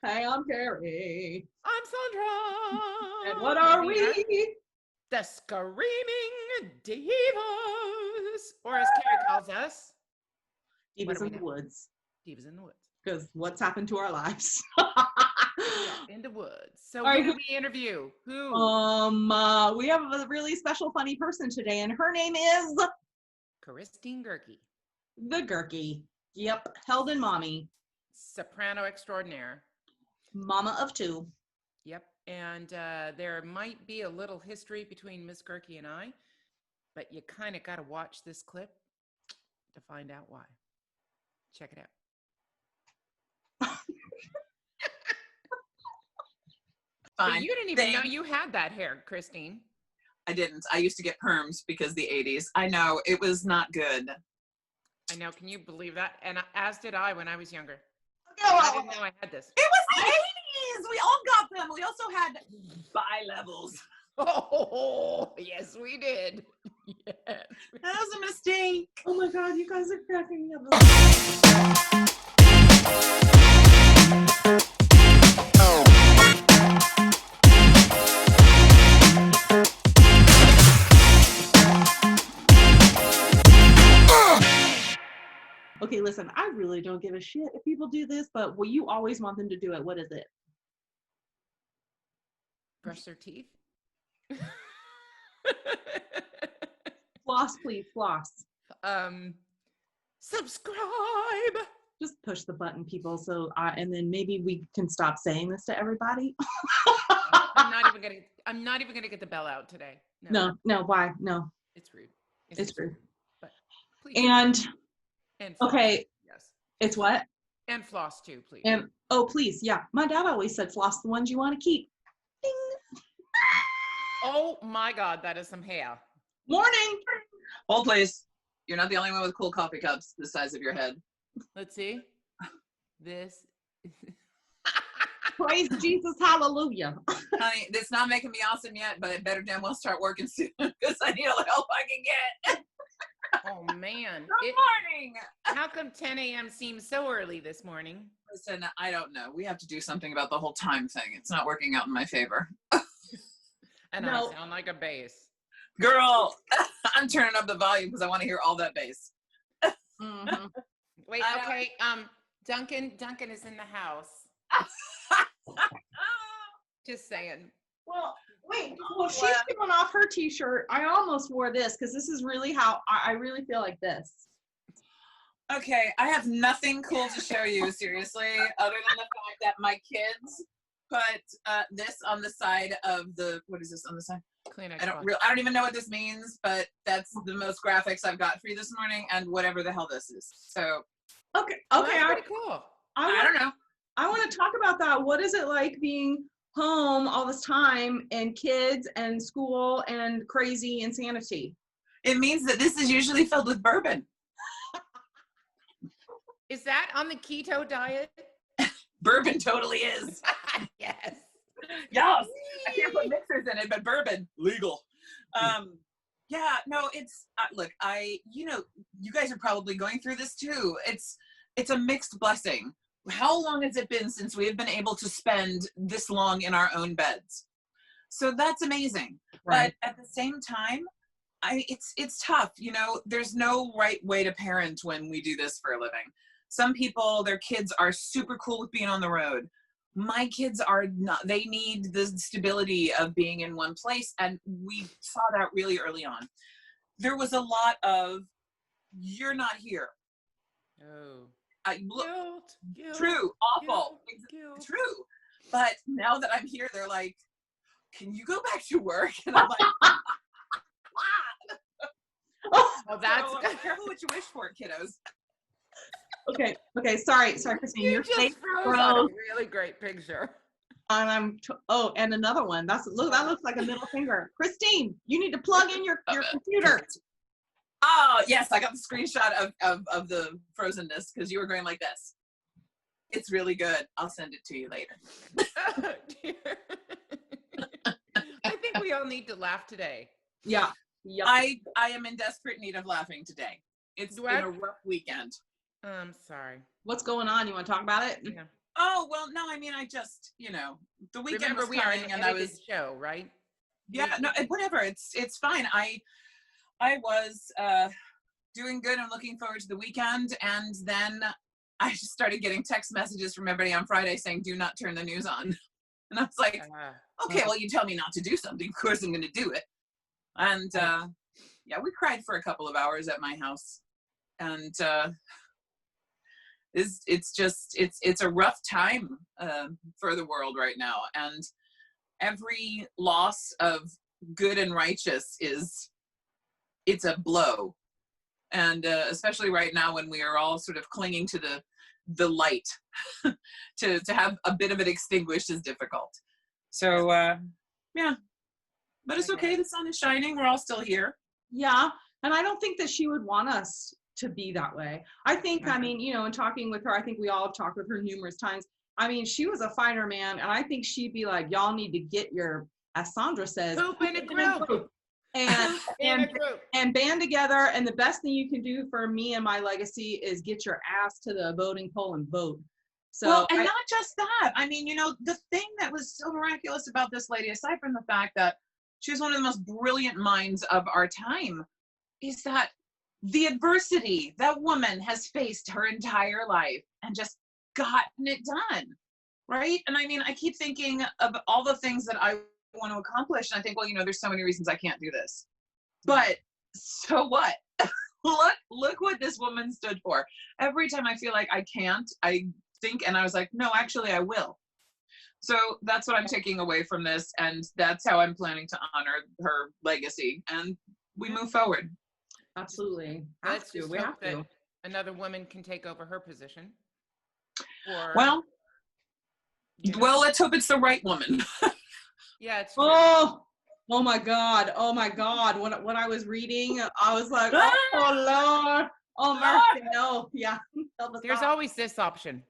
Hey, I'm Carrie. I'm Sandra. And what are We are we? the Screaming Divas, or as Carrie calls us, what Divas are we in the now? woods. Divas in the woods. Because what's happened to our lives? We are in the woods. So All who right. do we interview? Who? We have a really special, funny person today, and her name is Christine Goerke, the Goerke. Yep, held in mommy, soprano extraordinaire. mama of two. Yep. And there might be a little history between Miss Goerke and I, but you kind of got to watch this clip to find out why. Check it out. Fine. But you didn't even know you had that hair, Christine. I didn't. I used to get perms because the 80s. I know. It was not good. I know. Can you believe that? And as did I when I was younger. Okay, I didn't know I had this. It was the 80s. We all got them. We also had bi-levels. Oh, yes, we did. Yes. That was a mistake. Oh my God, you guys are cracking me up. Okay, listen, I really don't give a shit if people do this, but well, you always want them to do it. What is it? Brush their teeth. Floss, please, floss. Subscribe. Just push the button, people. So, and then maybe we can stop saying this to everybody. I'm not even gonna get the bell out today. No, why? No, It's rude. it's rude. But please. And floss. okay, Yes. it's what? And floss too, please. And oh, please, yeah. My dad always said, floss the ones you want to keep. Ding. Oh my God, that is some hair. Morning. Hold, please. You're not the only one with cool coffee cups the size of your head. Let's see. This. Praise Jesus, hallelujah. Honey, it's not making me awesome yet, but I better damn well start working soon because I need all the help I can get. Oh man. Good morning. How come 10 a.m. seems so early this morning? Listen, I don't know. We have to do something about the whole time thing. It's not working out in my favor. And No. I sound like a bass. Girl, I'm turning up the volume because I want to hear all that bass. Mm-hmm. Wait, okay. Duncan is in the house. Just saying. Well, wait. Well, she's showing off her t-shirt. I almost wore this because this is really how I really feel like this. Okay, I have nothing cool to show you, seriously, other than the fact that my kids put this on the side of the, what is this on the side? Kleenex. I don't even know what this means, but that's the most graphics I've got for you this morning, and whatever the hell this is. So Okay, that's pretty cool. I don't know. I want to talk about that. What is it like being home all this time and kids and school and crazy insanity? It means that this is usually filled with bourbon. Is that on the keto diet? Bourbon totally is. Yes. Yes. I can't put mixers in it, but bourbon legal. Yeah, no, it's look, you guys are probably going through this too. It's a mixed blessing. How long has it been since we have been able to spend this long in our own beds? So that's amazing. Right. But at the same time, it's tough. There's no right way to parent when we do this for a living. Some people, their kids are super cool with being on the road. My kids are not. They need the stability of being in one place, and we saw that really early on. There was a lot of, you're not here. Oh. Guilt, true, awful, guilt. true. But now that I'm here, they're like, can you go back to work? And I'm like, Oh, that's so, be careful what you wish for, kiddos. Okay. Sorry, Christine. You Your just face froze on a really great picture. And and another one. That looks like a middle finger. Christine, you need to plug in your computer. Oh yes, I got the screenshot of the frozenness because you were going like this. It's really good. I'll send it to you later. I think we all need to laugh today. Yeah. I am in desperate need of laughing today. It's been a rough weekend. I'm sorry. What's going on? You want to talk about it? Yeah. Oh, well, no, I mean, I just, the weekend Remember, was we are coming an and I edited was, show, right? yeah, no, whatever. It's fine. I was doing good and looking forward to the weekend. And then I just started getting text messages from everybody on Friday saying, do not turn the news on. And I was like, okay, well, you tell me not to do something. Of course I'm going to do it. And yeah, we cried for a couple of hours at my house. And it's a rough time for the world right now. And every loss of good and righteous it's a blow. And especially right now when we are all sort of clinging to the light, to have a bit of it extinguished is difficult. So yeah, but it's okay. The sun is shining. We're all still here. Yeah. And I don't think that she would want us to be that way. I think, I mean, in talking with her, I think we all have talked with her numerous times. I mean, she was a fighter, man. And I think she'd be like, y'all need to get your, as Sandra says, poop in a group. And band together. And the best thing you can do for me and my legacy is get your ass to the voting poll and vote. So, well, and not just that. I mean, the thing that was so miraculous about this lady, aside from the fact that she was one of the most brilliant minds of our time, is that the adversity that woman has faced her entire life and just gotten it done, right? And I mean, I keep thinking of all the things that I want to accomplish, and I think, well, there's so many reasons I can't do this. But so what? look what this woman stood for. Every time I feel like I can't, I think, and I was like, no, actually I will. So that's what I'm taking away from this, and that's how I'm planning to honor her legacy, and we move forward. Absolutely. Let's just hope that another woman can take over her position. Or, well, let's hope it's the right woman. Yeah, it's true. Oh my God. When I was reading, I was like, oh Lord. Oh mercy. No. Yeah. There's always this option.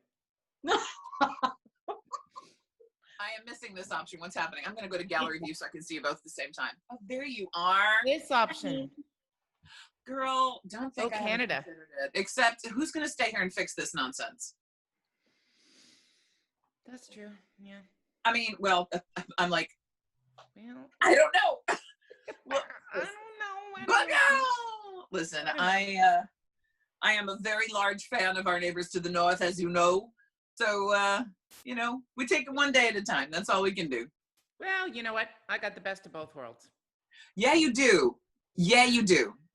I am missing this option. What's happening? I'm going to go to gallery view so I can see you both at the same time. Oh, there you are. This option. Girl, don't think I Canada. It. Except, who's going to stay here and fix this nonsense? That's true. Yeah. I mean, well, I'm like, well, I don't know. Well, I don't know. But no! Listen, I am a very large fan of our neighbors to the north, as you know. So, we take it one day at a time. That's all we can do. Well, you know what? I got the best of both worlds. Yeah, you do.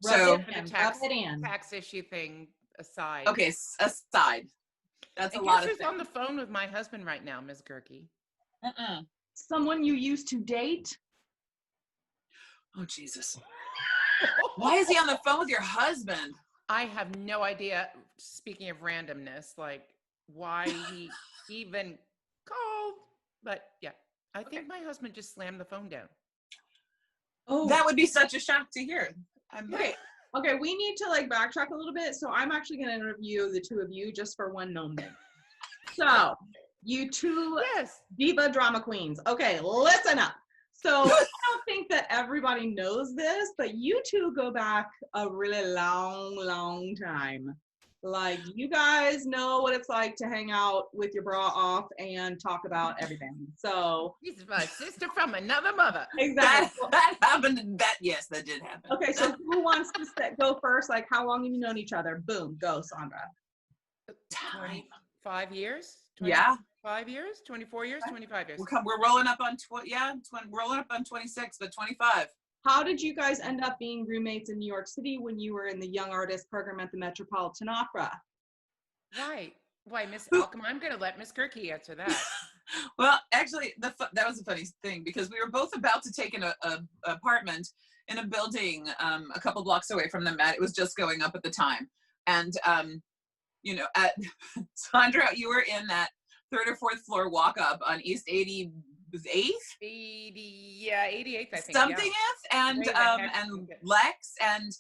So, tax issue thing aside. Okay, aside. That's a lot of things. Who's on the phone with my husband right now, Ms. Goerke? Someone you used to date? Oh, Jesus. Why is he on the phone with your husband? I have no idea. Speaking of randomness, like why he even called. But yeah, I think my husband just slammed the phone down. Oh, that would be such a shock to hear. Okay, we need to backtrack a little bit. So I'm actually going to interview the two of you just for one moment. So you two diva drama queens. Okay, listen up. So I don't think that everybody knows this, but you two go back a really long time. You guys know what it's like to hang out with your bra off and talk about everything. So she's my sister from another mother. Exactly. That happened. Yes, that did happen. Okay, so who wants to go first? How long have you known each other? Boom, go, Sandra. 25 years? 5 years? 24 years? 25 years? We're rolling up on rolling up on 26, but 25. How did you guys end up being roommates in New York City when you were in the Young Artist program at the Metropolitan Opera? Right. Why, Miss Malcolm? I'm going to let Miss Goerke answer that. Well, actually, that was a funny thing because we were both about to take an apartment in a building a couple blocks away from them. It was just going up at the time. And, Sandra, you were in that 3rd or 4th floor walk up on East 88th? 88th, I think. Something and Lex and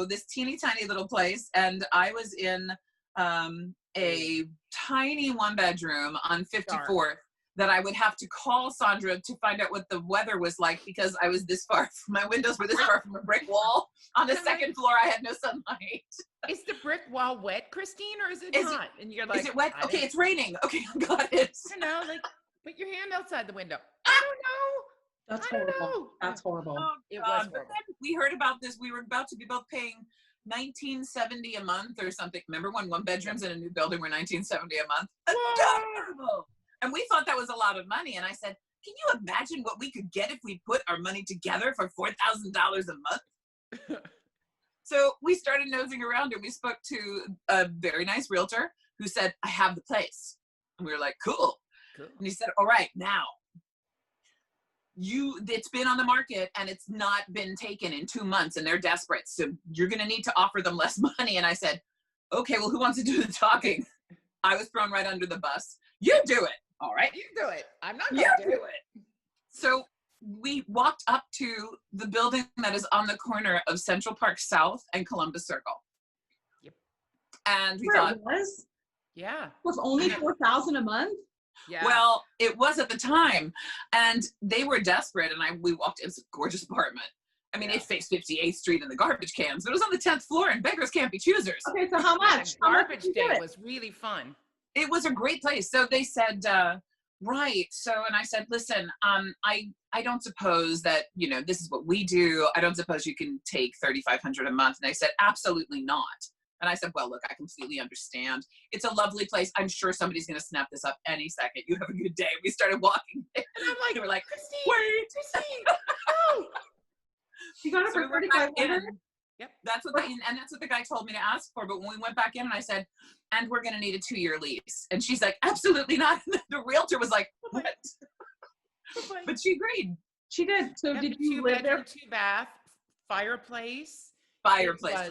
this teeny tiny little place, and I was in a tiny 1-bedroom on 54th that I would have to call Sandra to find out what the weather was like because I was this far my windows were this far from a brick wall on the 2nd floor. I had no sunlight. Is the brick while wet, Christine, or is it not? And you're like, is it wet? Okay, it's raining. Okay, got it. You know, like, put your hand outside the window. I don't know. That's I don't horrible. know. That's horrible. Oh, It was God. horrible. But then we heard about this. We were about to be both paying $19.70 a month or something. Remember when one bedrooms in a new building were $19.70 a month? Adorable. And we thought that was a lot of money. And I said, can you imagine what we could get if we put our money together for $4,000 a month? So we started nosing around and we spoke to a very nice realtor who said, I have the place. And we were like, cool. And he said, all right, now it's been on the market and it's not been taken in 2 months and they're desperate. So you're going to need to offer them less money. And I said, okay, well, who wants to do the talking? I was thrown right under the bus. You do it. All right. You do it. I'm not going You to do it. So we walked up to the building that is on the corner of Central Park South and Columbus Circle. Yep. And we Where thought, it was? Yeah. It was only $4,000 a month? Yeah. well, it was at the time, and they were desperate. And we walked in. It's a gorgeous apartment. I mean, it faced 58th Street and the garbage cans, but it was on the 10th floor, and beggars can't be choosers. Okay, so how much? Garbage day was really fun. It was a great place. So they said, right. So, and I said, listen, I don't suppose that, you know, this is what we do. I don't suppose you can take $3,500 a month. And they said, absolutely not. And I said, well, look, I completely understand. It's a lovely place. I'm sure somebody's going to snap this up any second. You have a good day. We started walking. And I'm like, we're like, Christine, wait. Christine, no. You got it So for we went back in. $3,500? Yep. That's what the guy told me to ask for. But when we went back in and I said, and we're going to need a 2-year lease. And she's like, absolutely not. The realtor was like, what? But she agreed. She did. So did you live there? 2-bath, fireplace.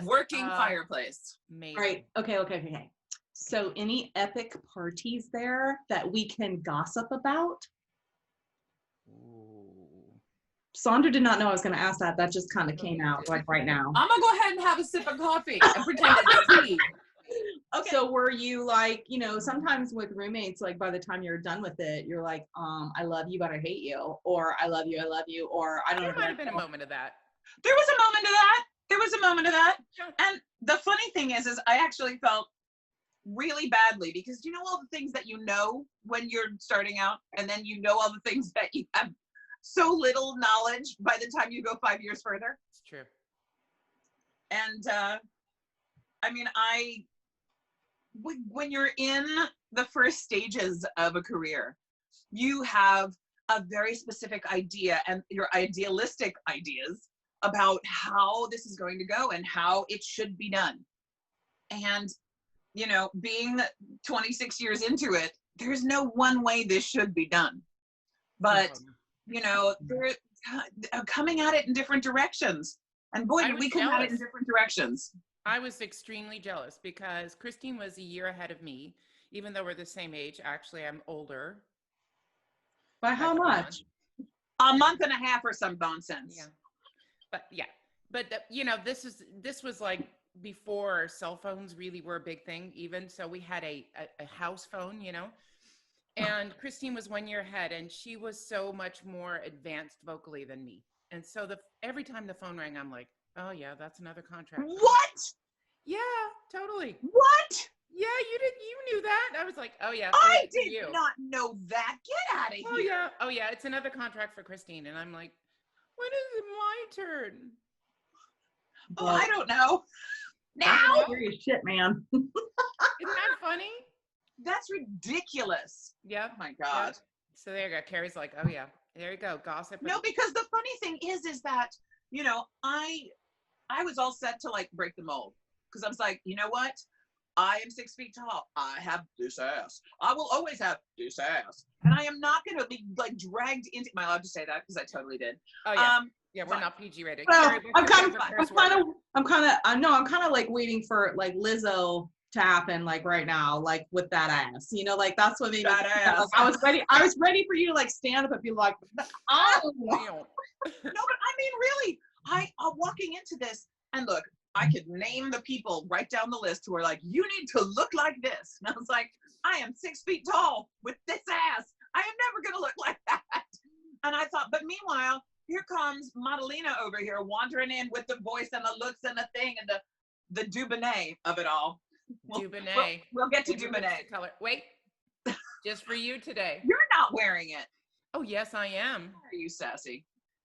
Working fireplace. Amazing. Right. Okay. So any epic parties there that we can gossip about? Ooh. Sandra did not know I was going to ask that. That just kind of came out like right now. I'm going to go ahead and have a sip of coffee and pretend it's tea. Okay. So were you like, you know, sometimes with roommates, like by the time you're done with it, you're like, I love you, but I hate you. Or I love you, or I don't know. There might have been a moment of that. There was a moment of that. And the funny thing is I actually felt really badly because you know all the things that you know when you're starting out, and then you know all the things that you have so little knowledge by the time you go 5 years further. It's true. And I mean, when you're in the first stages of a career, you have a very specific idea and your idealistic ideas about how this is going to go and how it should be done. And, you know, being 26 years into it, there's no one way this should be done. But, you know, they're coming at it in different directions. And boy, did we come at it in different directions. I was extremely jealous because Christine was a year ahead of me, even though we're the same age. Actually, I'm older. By how much? A month and a half or some nonsense. Yeah. But you know, this was like before cell phones really were a big thing even. So we had a house phone, you know, and Christine was 1 year ahead and she was so much more advanced vocally than me. And so every time the phone rang, I'm like, oh yeah, that's another contract. What? Yeah, totally. What? Yeah, you knew that. I was like, oh yeah. I did not know that. Get out of here. Oh yeah, it's another contract for Christine. And I'm like, when is it my turn? Oh, I don't know. Now? Serious shit, man. Isn't that funny? That's ridiculous. Yep. Oh my God. Yep. So there you go. Carrie's like, oh yeah, there you go. Gossip. No, because the funny thing is that, you know, I was all set to like break the mold because I was like, you know what? I am 6 feet tall. I have this ass. I will always have this ass. And I am not going to be like dragged into, am I allowed to say that? Because I totally did. Oh yeah. Yeah, we're not PG rated. Well, Carrie, I'm kind of like waiting for like Lizzo to happen like right now, like with that ass, you know, like that's what made me like, I was ready for you to like stand up and be like, oh. No, but I mean, really, I'm walking into this and look, I could name the people right down the list who are like, you need to look like this. And I was like, I am 6 feet tall with this ass. I am never going to look like that. And I thought, but meanwhile, here comes Madalena over here wandering in with the voice and the looks and the thing and the Dubonnet of it all. Dubonnet. We'll get to Dubonnet. Color. Wait, just for you today. You're not wearing it. Oh, yes, I am. Why are you sassy?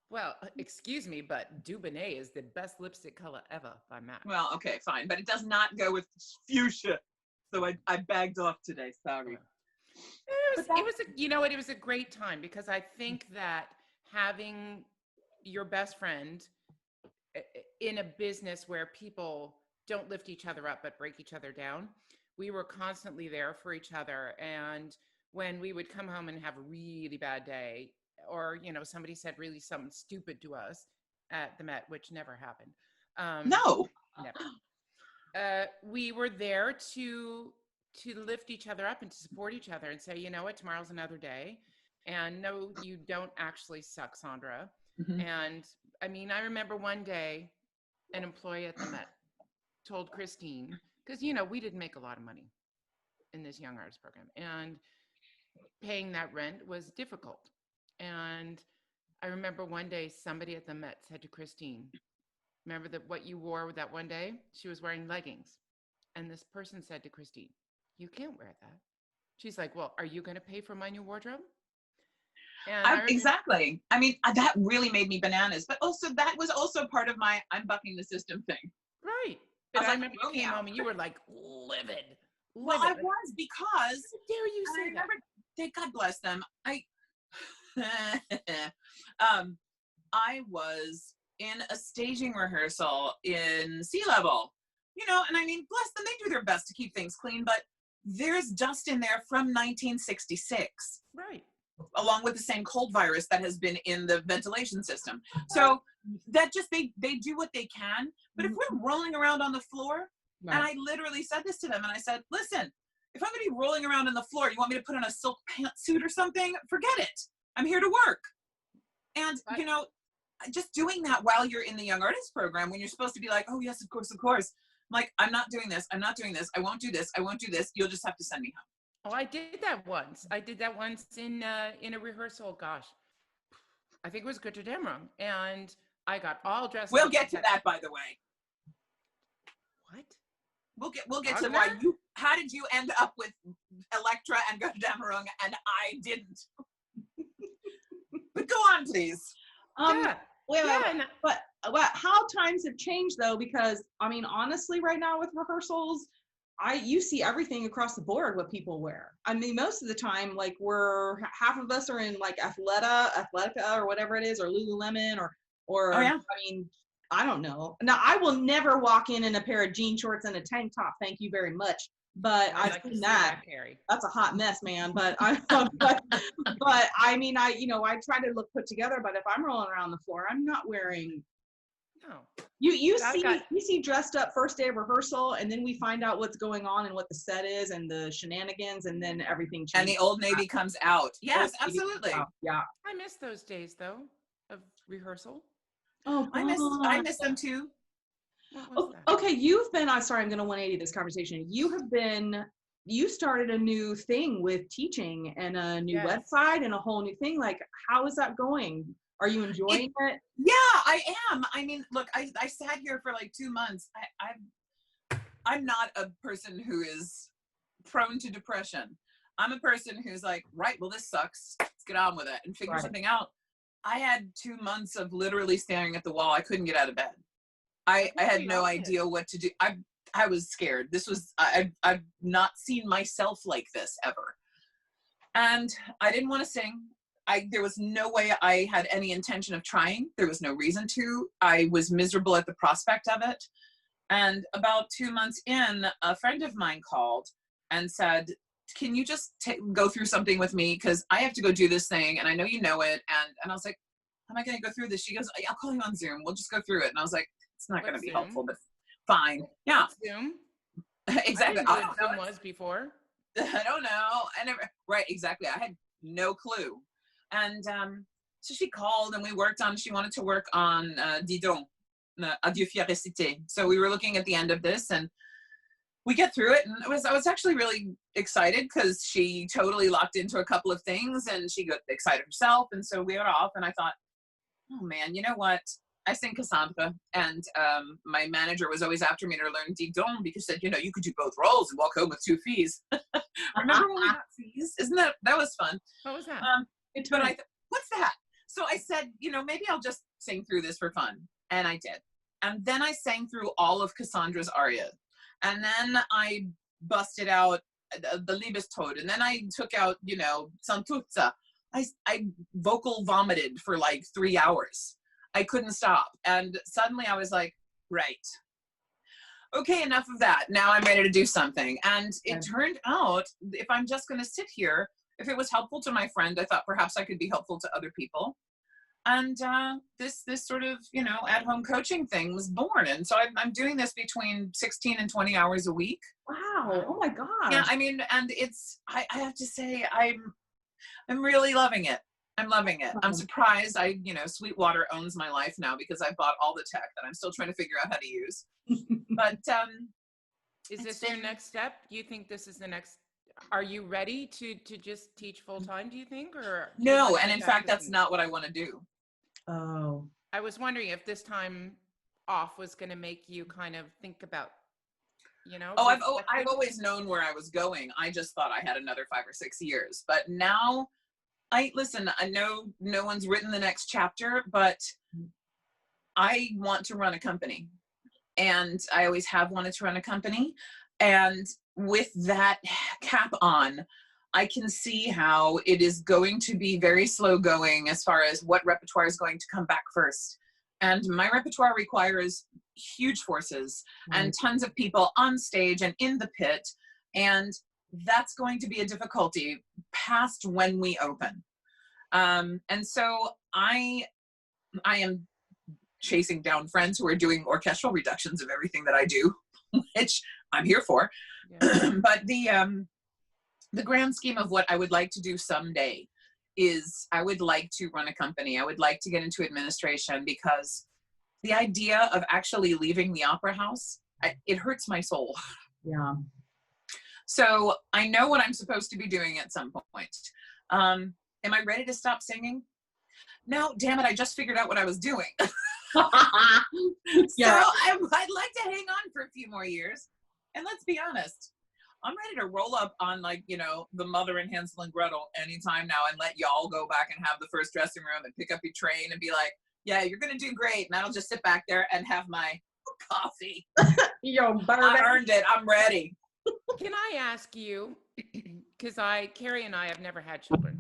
Well, excuse me, but Dubonnet is the best lipstick color ever by MAC. Well, okay, fine. But it does not go with fuchsia. So I bagged off today. Sorry. It was you know what? It was a great time because I think that having your best friend in a business where people don't lift each other up but break each other down, we were constantly there for each other. And when we would come home and have a really bad day, or, you know, somebody said really something stupid to us at the Met, which never happened. No. Never. We were there to lift each other up and to support each other and say, you know what, tomorrow's another day. And no, you don't actually suck, Sandra. Mm-hmm. And I mean, I remember one day an employee at the Met told Christine, because, you know, we didn't make a lot of money in this young artist program, and paying that rent was difficult. And I remember one day somebody at the Met said to Christine, remember that what you wore that one day? She was wearing leggings. And this person said to Christine, you can't wear that. She's like, well, are you going to pay for my new wardrobe? And exactly. I mean, that really made me bananas. But also, that was also part of my I'm bucking the system thing. Right. But I remember you came home and you were like livid. Well, I was, because how dare you say that? God bless them. I was in a staging rehearsal in Sea Level, you know, and I mean, bless them, they do their best to keep things clean, but there's dust in there from 1966. Right. Along with the same cold virus that has been in the ventilation system. So that just, they do what they can. But if we're rolling around on the floor, right. And I literally said this to them, and I said, listen, if I'm going to be rolling around on the floor, you want me to put on a silk pantsuit or something? Forget it. I'm here to work. And, you know, just doing that while you're in the Young Artist program, when you're supposed to be like, oh, yes, of course, of course. I'm like, I'm not doing this. I'm not doing this. I won't do this. I won't do this. You'll just have to send me home. Oh, I did that once. In a rehearsal. Gosh, I think it was Götter Dämmerung, and I got all dressed. We'll get to that, by the way. What? We'll get to why you. How did you end up with Elektra and Götter Dämmerung, and I didn't? But go on, please. But how times have changed, though, because I mean, honestly, right now with rehearsals, you see everything across the board what people wear. I mean, most of the time, like half of us are in like Athletica or whatever it is, or Lululemon or oh, yeah. I mean, I don't know. Now, I will never walk in a pair of jean shorts and a tank top. Thank you very much. But I've seen that. That's a hot mess, man. But but I mean, I try to look put together. But if I'm rolling around the floor, I'm not wearing. No. You see dressed up first day of rehearsal, and then we find out what's going on and what the set is and the shenanigans, and then everything changes. And the Old Navy comes out. Yes, absolutely. Yeah. I miss those days though of rehearsal. Oh, I miss them too. Okay, you've been. I'm sorry, I'm going to 180 this conversation. You started a new thing with teaching and a new website and a whole new thing. Like, how is that going? Are you enjoying it? Yeah, I am. I mean, look, I sat here for like 2 months. I'm not a person who is prone to depression. I'm a person who's like, right, well, this sucks. Let's get on with it and figure something out. I had 2 months of literally staring at the wall. I couldn't get out of bed. I had no idea what to do. I was scared. I've not seen myself like this ever. And I didn't want to sing. There was no way I had any intention of trying. There was no reason to. I was miserable at the prospect of it. And about 2 months in, a friend of mine called and said, can you just go through something with me? Because I have to go do this thing, and I know you know it. And I was like, how am I going to go through this? She goes, I'll call you on Zoom. We'll just go through it. And I was like, it's not going to be helpful, but fine. Yeah. Zoom? Exactly. I didn't know what Zoom was before. I don't know. Right, exactly. I had no clue. And so she called, and we worked on, she wanted to work on Didon, Adieu Fière Cité. So we were looking at the end of this, and we get through it, and I was actually really excited because she totally locked into a couple of things, and she got excited herself, and so we got off, and I thought, oh man, you know what? I sing Cassandra, and my manager was always after me to learn Ding Dong because said, you know, you could do both roles and walk home with 2 fees. Remember when we got fees? Isn't that was fun? What was that? But I thought, what's that? So I said, you know, maybe I'll just sing through this for fun. And I did. And then I sang through all of Cassandra's arias. And then I busted out the Liebestod. And then I took out, you know, Santuzza. I vocal vomited for like 3 hours. I couldn't stop. And suddenly I was like, right. Okay, enough of that. Now I'm ready to do something. And it turned out, if I'm just going to sit here, if it was helpful to my friend, I thought perhaps I could be helpful to other people. And this sort of, you know, at-home coaching thing was born. And so I'm doing this between 16 and 20 hours a week. Wow. Oh my God. Yeah, I mean, and it's, I have to say, I'm really loving it. I'm loving it. I'm surprised. You know, Sweetwater owns my life now because I bought all the tech that I'm still trying to figure out how to use. But is this your next step? Do you think this is the next? Are you ready to just teach full time? Do you think, or no? And in fact, that's not what I want to do. Oh, I was wondering if this time off was going to make you kind of think about, you know. Oh, I've always known where I was going. I just thought I had another 5 or 6 years. But now, listen. I know no one's written the next chapter, but I want to run a company, and I always have wanted to run a company. And with that cap on, I can see how it is going to be very slow going as far as what repertoire is going to come back first. And my repertoire requires huge forces and tons of people on stage and in the pit. And that's going to be a difficulty past when we open. And so I am chasing down friends who are doing orchestral reductions of everything that I do, which I'm here for. Yeah. But the grand scheme of what I would like to do someday is I would like to run a company. I would like to get into administration because the idea of actually leaving the opera house, it hurts my soul. Yeah. So I know what I'm supposed to be doing at some point. Am I ready to stop singing? No, damn it, I just figured out what I was doing. Yeah. So I'd like to hang on for a few more years. And let's be honest, I'm ready to roll up on, like, you know, the Mother and Hansel and Gretel anytime now and let y'all go back and have the first dressing room and pick up your train and be like, yeah, you're going to do great. And I'll just sit back there and have my coffee. Yo, I earned it. I'm ready. Can I ask you, because Carrie and I have never had children.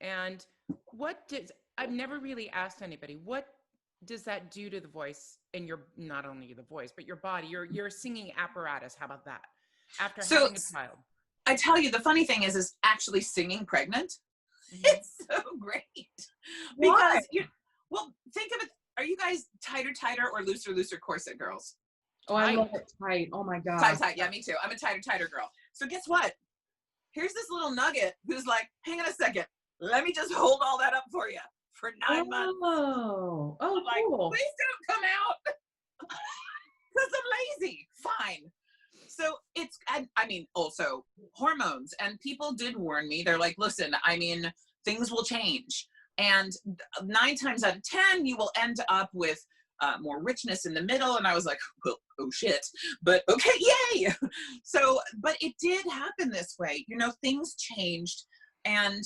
And I've never really asked anybody, what does that do to the voice and not only the voice, but your body, your singing apparatus? How about that? After having a child. I tell you, the funny thing is actually singing pregnant. It's so great. Because well, think of it. Are you guys tighter or looser corset girls? Oh, I love it tight. Oh my God. Tight. Yeah, me too. I'm a tighter girl. So guess what? Here's this little nugget who's like, hang on a second. Let me just hold all that up for you for 9 months. Oh, I'm like, cool. please don't come out. Because I'm lazy. Fine. So it's, I mean, also hormones. And people did warn me. They're like, listen, I mean, things will change. And 9 times out of 10, you will end up with more richness in the middle. And I was like, well, oh shit, but okay, yay. So, but it did happen this way. You know, things changed. And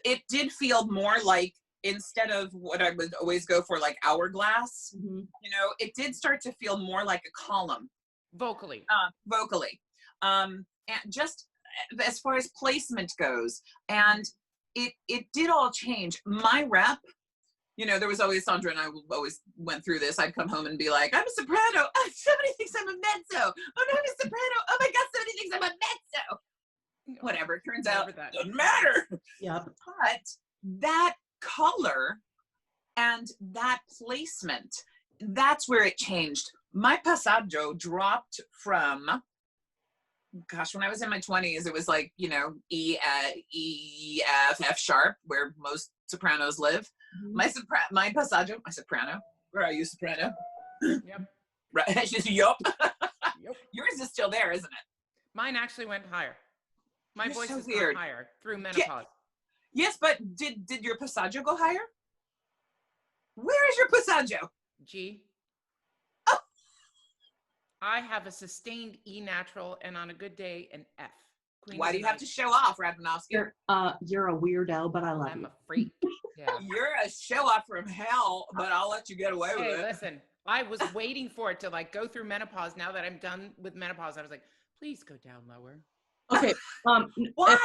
it did feel more like, instead of what I would always go for, like hourglass, you know, it did start to feel more like a column. Vocally. And just as far as placement goes. And it did all change. My rep, you know, there was always, Sandra and I always went through this. I'd come home and be like, I'm a soprano. Oh, somebody thinks I'm a mezzo. Oh, no, I'm a soprano. Oh my God, somebody thinks I'm a mezzo. Whatever, it turns out, doesn't matter. Yep. But that color and that placement, that's where it changed. My passaggio dropped from, gosh, when I was in my 20s, it was like, you know, E, F sharp, where most sopranos live. My passaggio, my soprano, where are you, soprano? Yep. Right, she's yup. Yep. Yours is still there, isn't it? Mine actually went higher. My voice so is weird. Higher through menopause. Yes, but did your passaggio go higher? Where is your passaggio? G. Oh. I have a sustained E natural, and on a good day, an F. Queen Why do you have to show off, Radwanowski? You're a weirdo, but I love you. I'm a freak. Yeah. You're a show off from hell, but I'll let you get away with it. Hey, listen, I was waiting for it to like go through menopause. Now that I'm done with menopause, I was like, please go down lower. Okay. Why?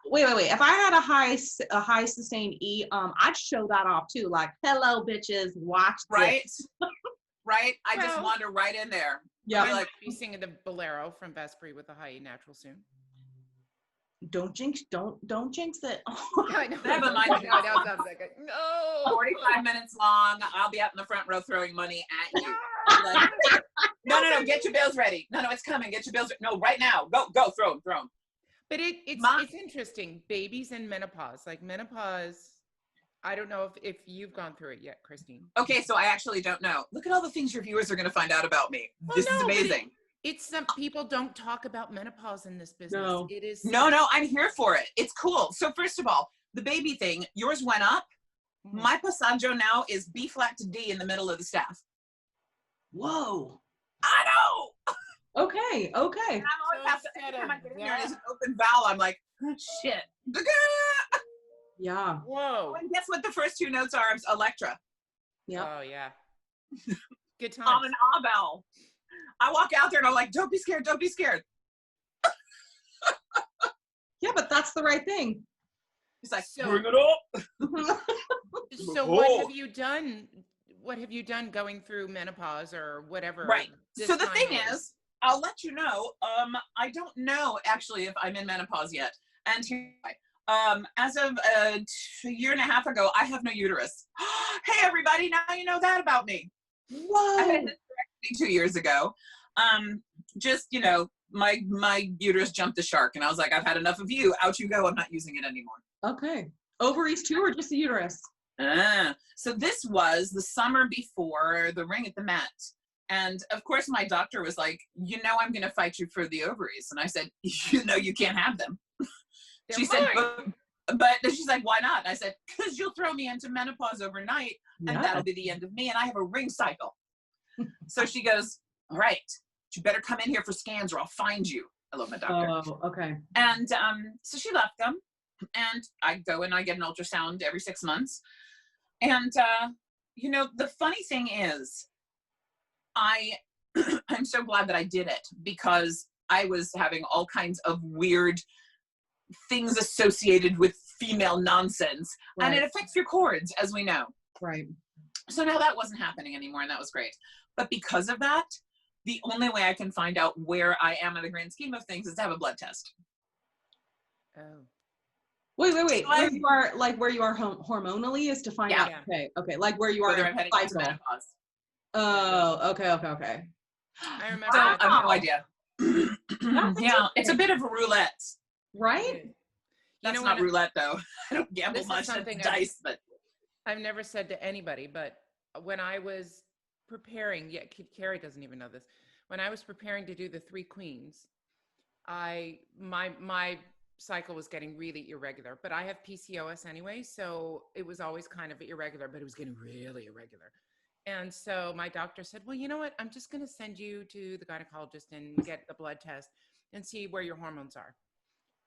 Wait. If I had a high sustained E, I'd show that off too. Like, hello, bitches, watch Right. this. Right. I just wander right in there. Yeah. I might be singing the bolero from Vespri with a high E natural soon. Don't jinx it. I know. Never mind. No. 45 minutes long. I'll be out in the front row throwing money at you. Like, no. Get your bills ready. No, it's coming. Get your bills. No, right now. Go. Throw them. But it's interesting. Babies in menopause. Like menopause. I don't know if you've gone through it yet, Christine. Okay, so I actually don't know. Look at all the things your viewers are going to find out about me. This is amazing. It's some people don't talk about menopause in this business. No. It is No, I'm here for it. It's cool. So first of all, the baby thing, yours went up. Mm-hmm. My passaggio now is B flat to D in the middle of the staff. Whoa. I know. Okay. And I'm always every time I get in there, there's an open vowel. I'm like, oh, shit. Yeah. Whoa. And guess what the first two notes are? Electra. Yeah. Oh yeah. Good times. On an ah vowel. I walk out there and I'm like, don't be scared. Yeah, but that's the right thing. He's like, bring it up. So what have you done? What have you done going through menopause or whatever? Right. So the thing is, I'll let you know. I don't know actually if I'm in menopause yet. And as of a year and a half ago, I have no uterus. Hey everybody, now you know that about me. Whoa. I had a hysterectomy 2 years ago. Just, my uterus jumped the shark and I was like, I've had enough of you. Out you go. I'm not using it anymore. Okay. Ovaries too, or just the uterus? So this was the summer before the ring at the Met. And of course my doctor was like, I'm going to fight you for the ovaries. And I said, you can't have them. She said, but she's like, why not? And I said, because you'll throw me into menopause overnight and that'll be the end of me. And I have a ring cycle. So she goes, all right, you better come in here for scans or I'll find you. I love my doctor. Oh, okay. And so she left them and I go and I get an ultrasound every 6 months. And, the funny thing is I'm so glad that I did it because I was having all kinds of weird things associated with female nonsense. Right. And it affects your cords, as we know. Right. So now that wasn't happening anymore and that was great. But because of that, the only way I can find out where I am in the grand scheme of things is to have a blood test. Oh. Wait. Where you are hormonally is to find out. Yeah. Okay. Like where you are in cycle. Menopause. Oh, okay. I remember. I have no idea. Yeah, it's a bit of a roulette. Right? That's not roulette though. I don't gamble much. That's dice, but I've never said to anybody, but when I was preparing, Carrie doesn't even know this. When I was preparing to do the 3 Queens, my cycle was getting really irregular, but I have PCOS anyway, so it was always kind of irregular, but it was getting really irregular. And so my doctor said, well, you know what? I'm just going to send you to the gynecologist and get the blood test and see where your hormones are.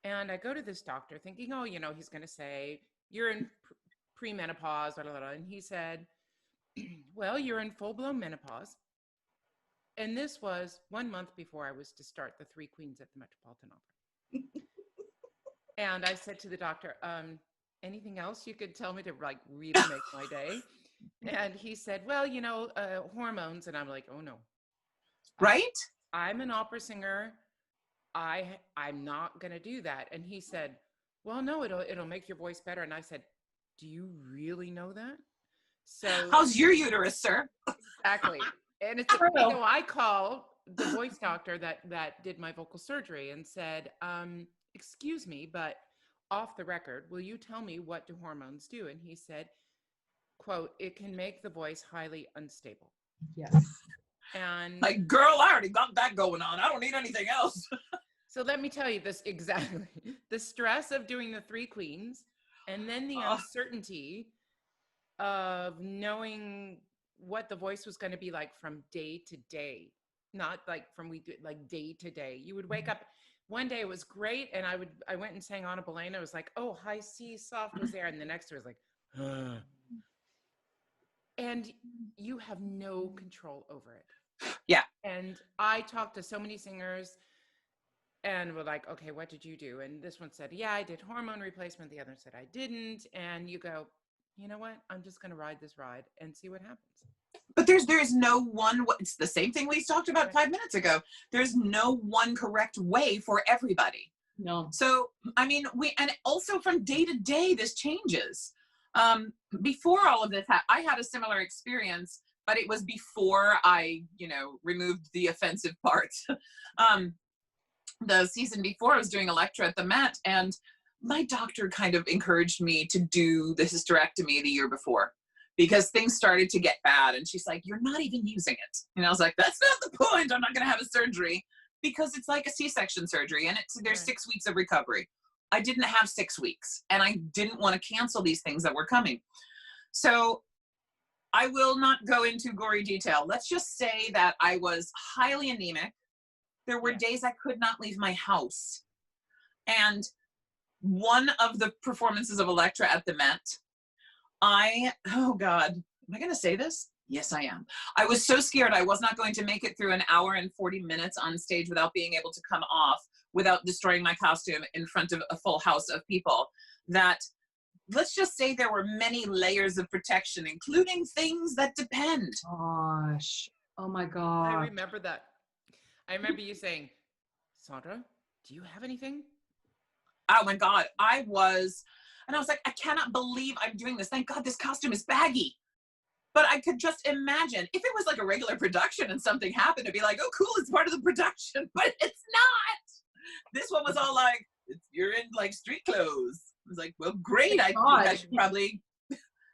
And I go to this doctor thinking, he's going to say, you're in premenopause, blah, blah, blah. And he said, well, you're in full-blown menopause. And this was 1 month before I was to start the 3 Queens at the Metropolitan Opera. And I said to the doctor, anything else you could tell me to like really make my day? And he said, well, hormones. And I'm like, oh no. Right? I'm an opera singer. I'm not going to do that. And he said, well, no, it'll make your voice better. And I said, do you really know that? So how's your uterus, sir? Exactly. And it's, I call the voice doctor that did my vocal surgery and said, excuse me, but off the record, will you tell me what do hormones do? And he said, quote, it can make the voice highly unstable. Yes. And like, girl, I already got that going on. I don't need anything else. So let me tell you this exactly. The stress of doing the 3 Queens and then the uncertainty of knowing what the voice was going to be like from day to day, not like from week to like day to day. You would wake up one day, it was great, and I went and sang Anna Bolena. I was like, oh, high C soft was there, and the next was like, and you have no control over it. Yeah. And I talked to so many singers, and we're like, okay, what did you do? And this one said, yeah, I did hormone replacement. The other said I didn't. And you go, you know what? I'm just going to ride this ride and see what happens. But there's no one, it's the same thing we talked about 5 minutes ago. There's no one correct way for everybody. No. So, I mean, and also from day to day, this changes. Before all of this, I had a similar experience, but it was before I, removed the offensive part. The season before, I was doing Electra at the Met, and my doctor kind of encouraged me to do the hysterectomy the year before because things started to get bad. And she's like, you're not even using it. And I was like, that's not the point. I'm not going to have a surgery because it's like a C-section surgery and there's 6 weeks of recovery. I didn't have 6 weeks and I didn't want to cancel these things that were coming. So I will not go into gory detail. Let's just say that I was highly anemic. There were days I could not leave my house. And one of the performances of Electra at the Met, oh God, am I going to say this? Yes, I am. I was so scared I was not going to make it through an hour and 40 minutes on stage without being able to come off, without destroying my costume in front of a full house of people, that let's just say there were many layers of protection, including things that depend. Gosh. Oh my God. I remember that. I remember you saying, Sandra, do you have anything? Oh my God. I was like, I cannot believe I'm doing this. Thank God this costume is baggy. But I could just imagine if it was like a regular production and something happened, to be like, oh, cool, it's part of the production, but it's not. This one was all like, you're in like street clothes. I was like, well, great. I think I should probably.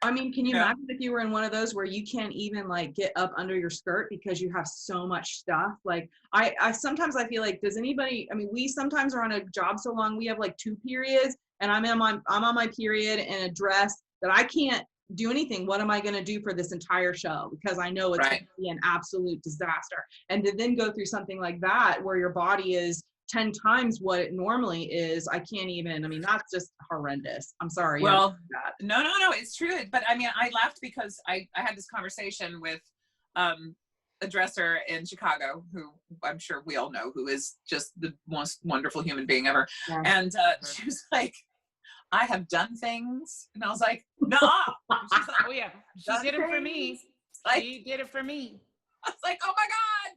I mean, can you imagine if you were in one of those where you can't even like get up under your skirt because you have so much stuff? Like I sometimes I feel like, does anybody, I mean, we sometimes are on a job so long, we have like 2 periods and I'm on my period in a dress that I can't do anything. What am I going to do for this entire show? Because I know it's going to be an absolute disaster. And to then go through something like that where your body is 10 times what it normally is, I can't even, I mean, that's just horrendous. I'm sorry. Well, no, it's true. But I mean, I laughed because I had this conversation with a dresser in Chicago who I'm sure we all know, who is just the most wonderful human being ever. Yeah. And she was like, I have done things. And I was like, no. She's like, oh yeah, she did it for me. Like, she did it for me. I was like, oh my God.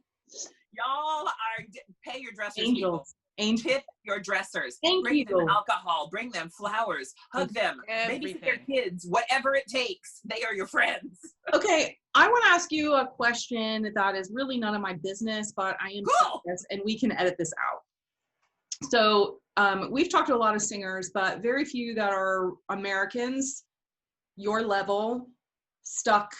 Y'all are pay your dressers. Angels. Tip your dressers. Thank bring you. them alcohol. Bring them flowers. Hug them. Babysit their kids. Whatever it takes. They are your friends. Okay, I want to ask you a question that is really none of my business, but I am curious, and we can edit this out. So we've talked to a lot of singers, but very few that are Americans, your level, stuck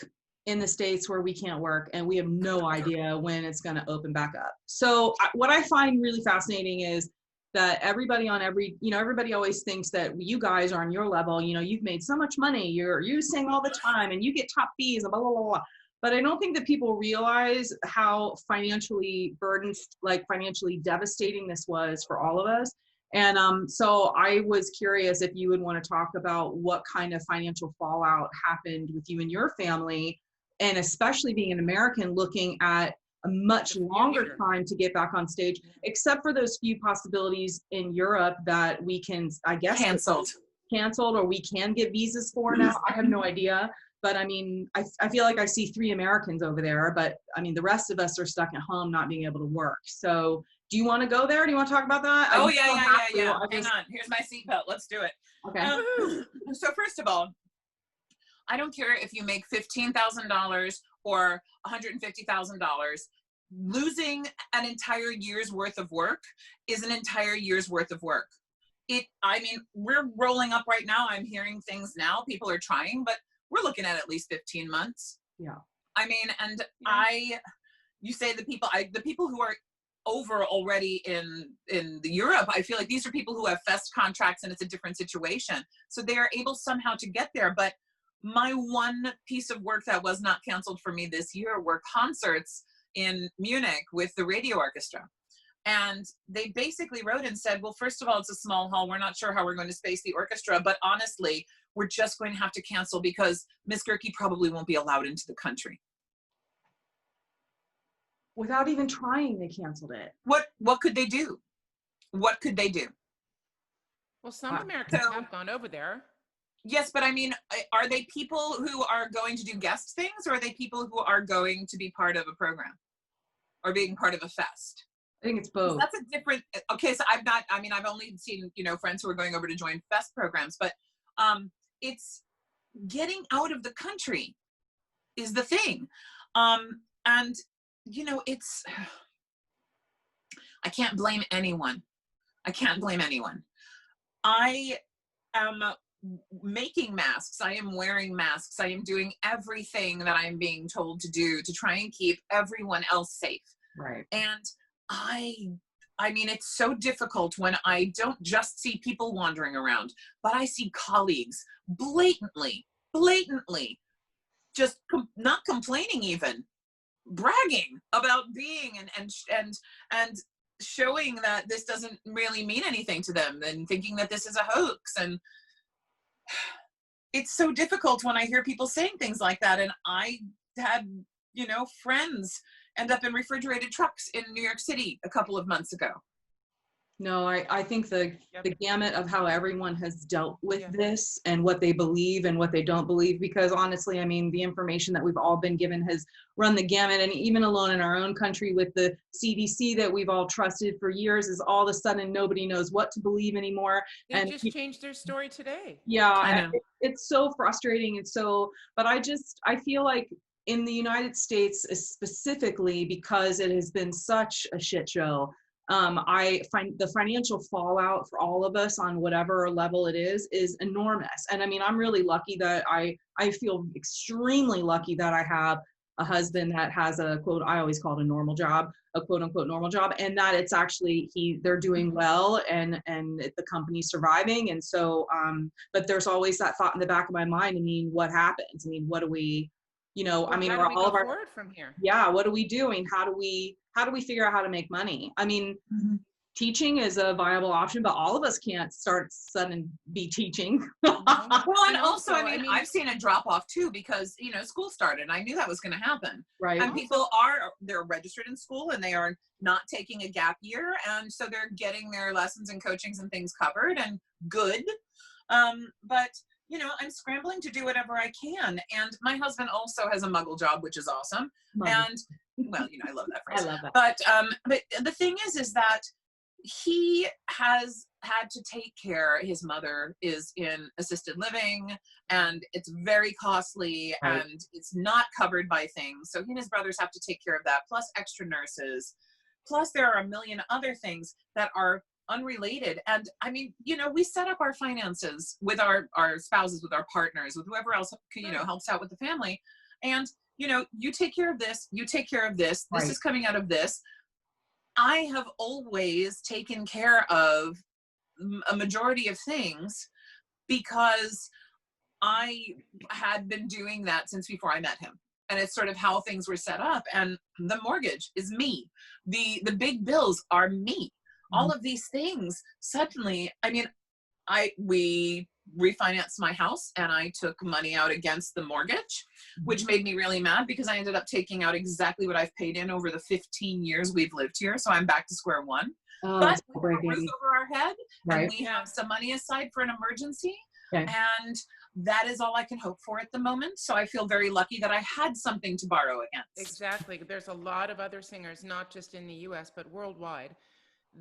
in the States where we can't work and we have no idea when it's going to open back up. So what I find really fascinating is that everybody everybody always thinks that you guys are on your level, you've made so much money, you sing all the time and you get top fees and blah, blah, blah, blah. But I don't think that people realize how financially burdened, like financially devastating this was for all of us. And so I was curious if you would want to talk about what kind of financial fallout happened with you and your family, and especially being an American looking at a much longer time to get back on stage, except for those few possibilities in Europe that we can, I guess, canceled or we can get visas for now. I have no idea. But I mean, I feel like I see 3 Americans over there, but I mean, the rest of us are stuck at home not being able to work. So do you want to go there? Do you want to talk about that? Oh, yeah. Hang on. Here's my seatbelt. Let's do it. Okay. So first of all, I don't care if you make $15,000 or $150,000. Losing an entire year's worth of work is an entire year's worth of work. I mean, we're rolling up right now. I'm hearing things now. People are trying, but we're looking at least 15 months. Yeah. I mean, and you say the people who are over already in the Europe, I feel like these are people who have fest contracts and it's a different situation. So they are able somehow to get there. But my one piece of work that was not canceled for me this year were concerts in Munich with the radio orchestra. And they basically wrote and said, well, first of all, it's a small hall. We're not sure how we're going to space the orchestra, but honestly, we're just going to have to cancel because Miss Goerke probably won't be allowed into the country. Without even trying, they canceled it. What could they do? What could they do? Well, some Americans have gone over there. Yes, but I mean, are they people who are going to do guest things, or are they people who are going to be part of a program or being part of a fest? I think it's both. That's a different, okay, so I've only seen, friends who are going over to join fest programs, but it's getting out of the country is the thing. And, it's, I can't blame anyone. I can't blame anyone. I am making masks. I am wearing masks. I am doing everything that I'm being told to do to try and keep everyone else safe. Right. And I mean, it's so difficult when I don't just see people wandering around, but I see colleagues blatantly, just not complaining, even bragging about being and showing that this doesn't really mean anything to them and thinking that this is a hoax. And it's so difficult when I hear people saying things like that. And I had, friends end up in refrigerated trucks in New York City a couple of months ago. No, I think the gamut of how everyone has dealt with this and what they believe and what they don't believe, because honestly, I mean, the information that we've all been given has run the gamut. And even alone in our own country with the CDC that we've all trusted for years, is all of a sudden nobody knows what to believe anymore. They just changed their story today. Yeah, I know. It's so frustrating. And so, but I feel like in the United States specifically, because it has been such a shit show, I find the financial fallout for all of us on whatever level it is enormous. And I mean, I'm really lucky that I feel extremely lucky that I have a husband that has a quote, I always call it a normal job, a quote unquote normal job, and that it's actually they're doing well and the company's surviving. And so, but there's always that thought in the back of my mind. I mean, what happens? I mean, what do we, I mean, are all of our forward from here? Yeah, what are we doing? How do we figure out how to make money? I mean, teaching is a viable option, but all of us can't start suddenly be teaching. Well, and also, I mean, I've seen a drop off too, because, school started. I knew that was going to happen. Right. And people they're registered in school and they are not taking a gap year. And so they're getting their lessons and coachings and things covered, and good. But I'm scrambling to do whatever I can. And my husband also has a muggle job, which is awesome. And well, I love that phrase. I love that. But the thing is that he has had to take care. His mother is in assisted living, and it's very costly, right, and it's not covered by things. So he and his brothers have to take care of that, plus extra nurses. Plus there are a million other things that are unrelated. And I mean, we set up our finances with our spouses, with our partners, with whoever else, helps out with the family. And, you take care of this, you take care of this, this right, is coming out of this. I have always taken care of a majority of things because I had been doing that since before I met him. And it's sort of how things were set up. And the mortgage is me. The big bills are me. All of these things suddenly, I mean, we refinanced my house and I took money out against the mortgage, which made me really mad because I ended up taking out exactly what I've paid in over the 15 years we've lived here. So I'm back to square one. Oh, but we have a roof over our head, right, and we have some money aside for an emergency. Okay. And that is all I can hope for at the moment. So I feel very lucky that I had something to borrow against. Exactly. There's a lot of other singers, not just in the US, but worldwide,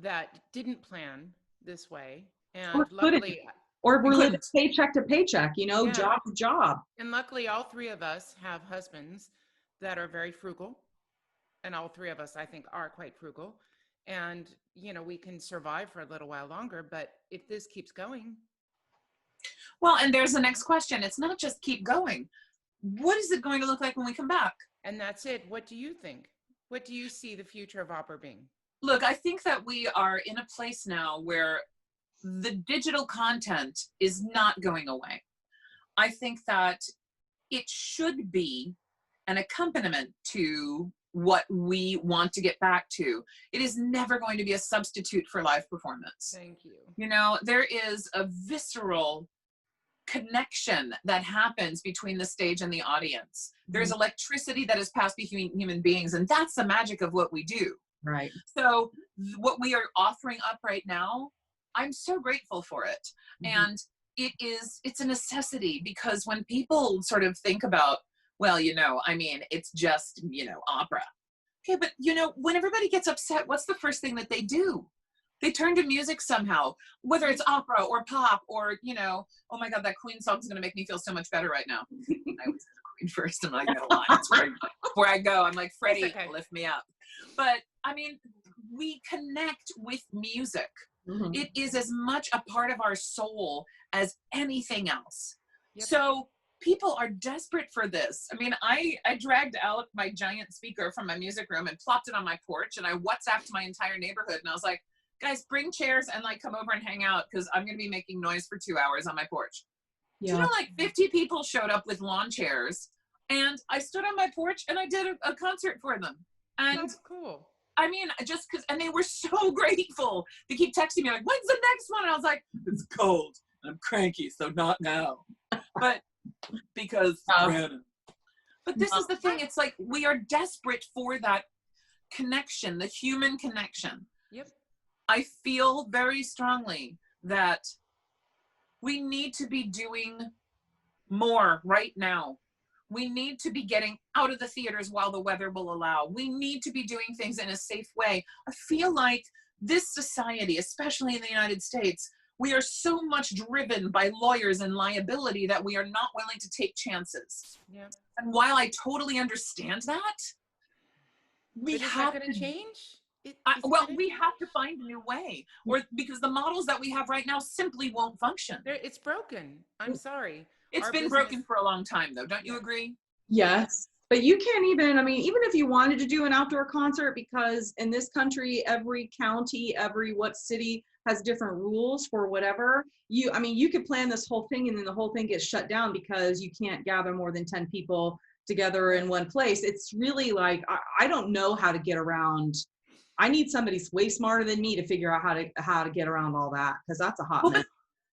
that didn't plan this way. And luckily, or we're living paycheck to paycheck, job to job. And luckily, all three of us have husbands that are very frugal. And all three of us, I think, are quite frugal. And, we can survive for a little while longer. But if this keeps going. Well, and there's the next question. It's not just keep going. What is it going to look like when we come back? And that's it. What do you think? What do you see the future of opera being? Look, I think that we are in a place now where the digital content is not going away. I think that it should be an accompaniment to what we want to get back to. It is never going to be a substitute for live performance. Thank you. You know, there is a visceral connection that happens between the stage and the audience. There's electricity that is passed between human beings, and that's the magic of what we do. Right. So what we are offering up right now, I'm so grateful for it. And it's a necessity, because when people sort of think about, well, you know, I mean, it's just, you know, opera. Okay, but you know, when everybody gets upset, what's the first thing that they do? They turn to music somehow, whether it's opera or pop or, you know, oh my God, that Queen song is going to make me feel so much better right now. I was Queen first. I'm like, no, it's where I go. I'm like, Freddie, lift me up. But I mean, we connect with music. It is as much a part of our soul as anything else. So people are desperate for this. I mean, I dragged out my giant speaker from my music room and plopped it on my porch, and I WhatsApped my entire neighborhood, and I was like, guys, bring chairs and like come over and hang out, because I'm going to be making noise for 2 hours on my porch. Do you know, like 50 people showed up with lawn chairs, and I stood on my porch and I did a concert for them. And that's cool. I mean, just because, and they were so grateful. They keep texting me like, when's the next one? And I was like, it's cold. I'm cranky, so not now. But because but this is the thing. It's like we are desperate for that connection, the human connection. I feel very strongly that we need to be doing more right now. We need to be getting out of the theaters while the weather will allow. We need to be doing things in a safe way. I feel like this society, especially in the United States, we are so much driven by lawyers and liability that we are not willing to take chances. And while I totally understand that, we have to change. We have to find a new way, or because the models that we have right now simply won't function. It's broken. I'm sorry. It's been broken for a long time, though. Don't you agree? Yes. But you can't even, I mean, even if you wanted to do an outdoor concert, because in this country, every county, what city has different rules for whatever. I mean, you could plan this whole thing and then the whole thing gets shut down because you can't gather more than 10 people together in one place. It's really like, I don't know how to get around. I need somebody way smarter than me to figure out how to get around all that, because that's a hot mess.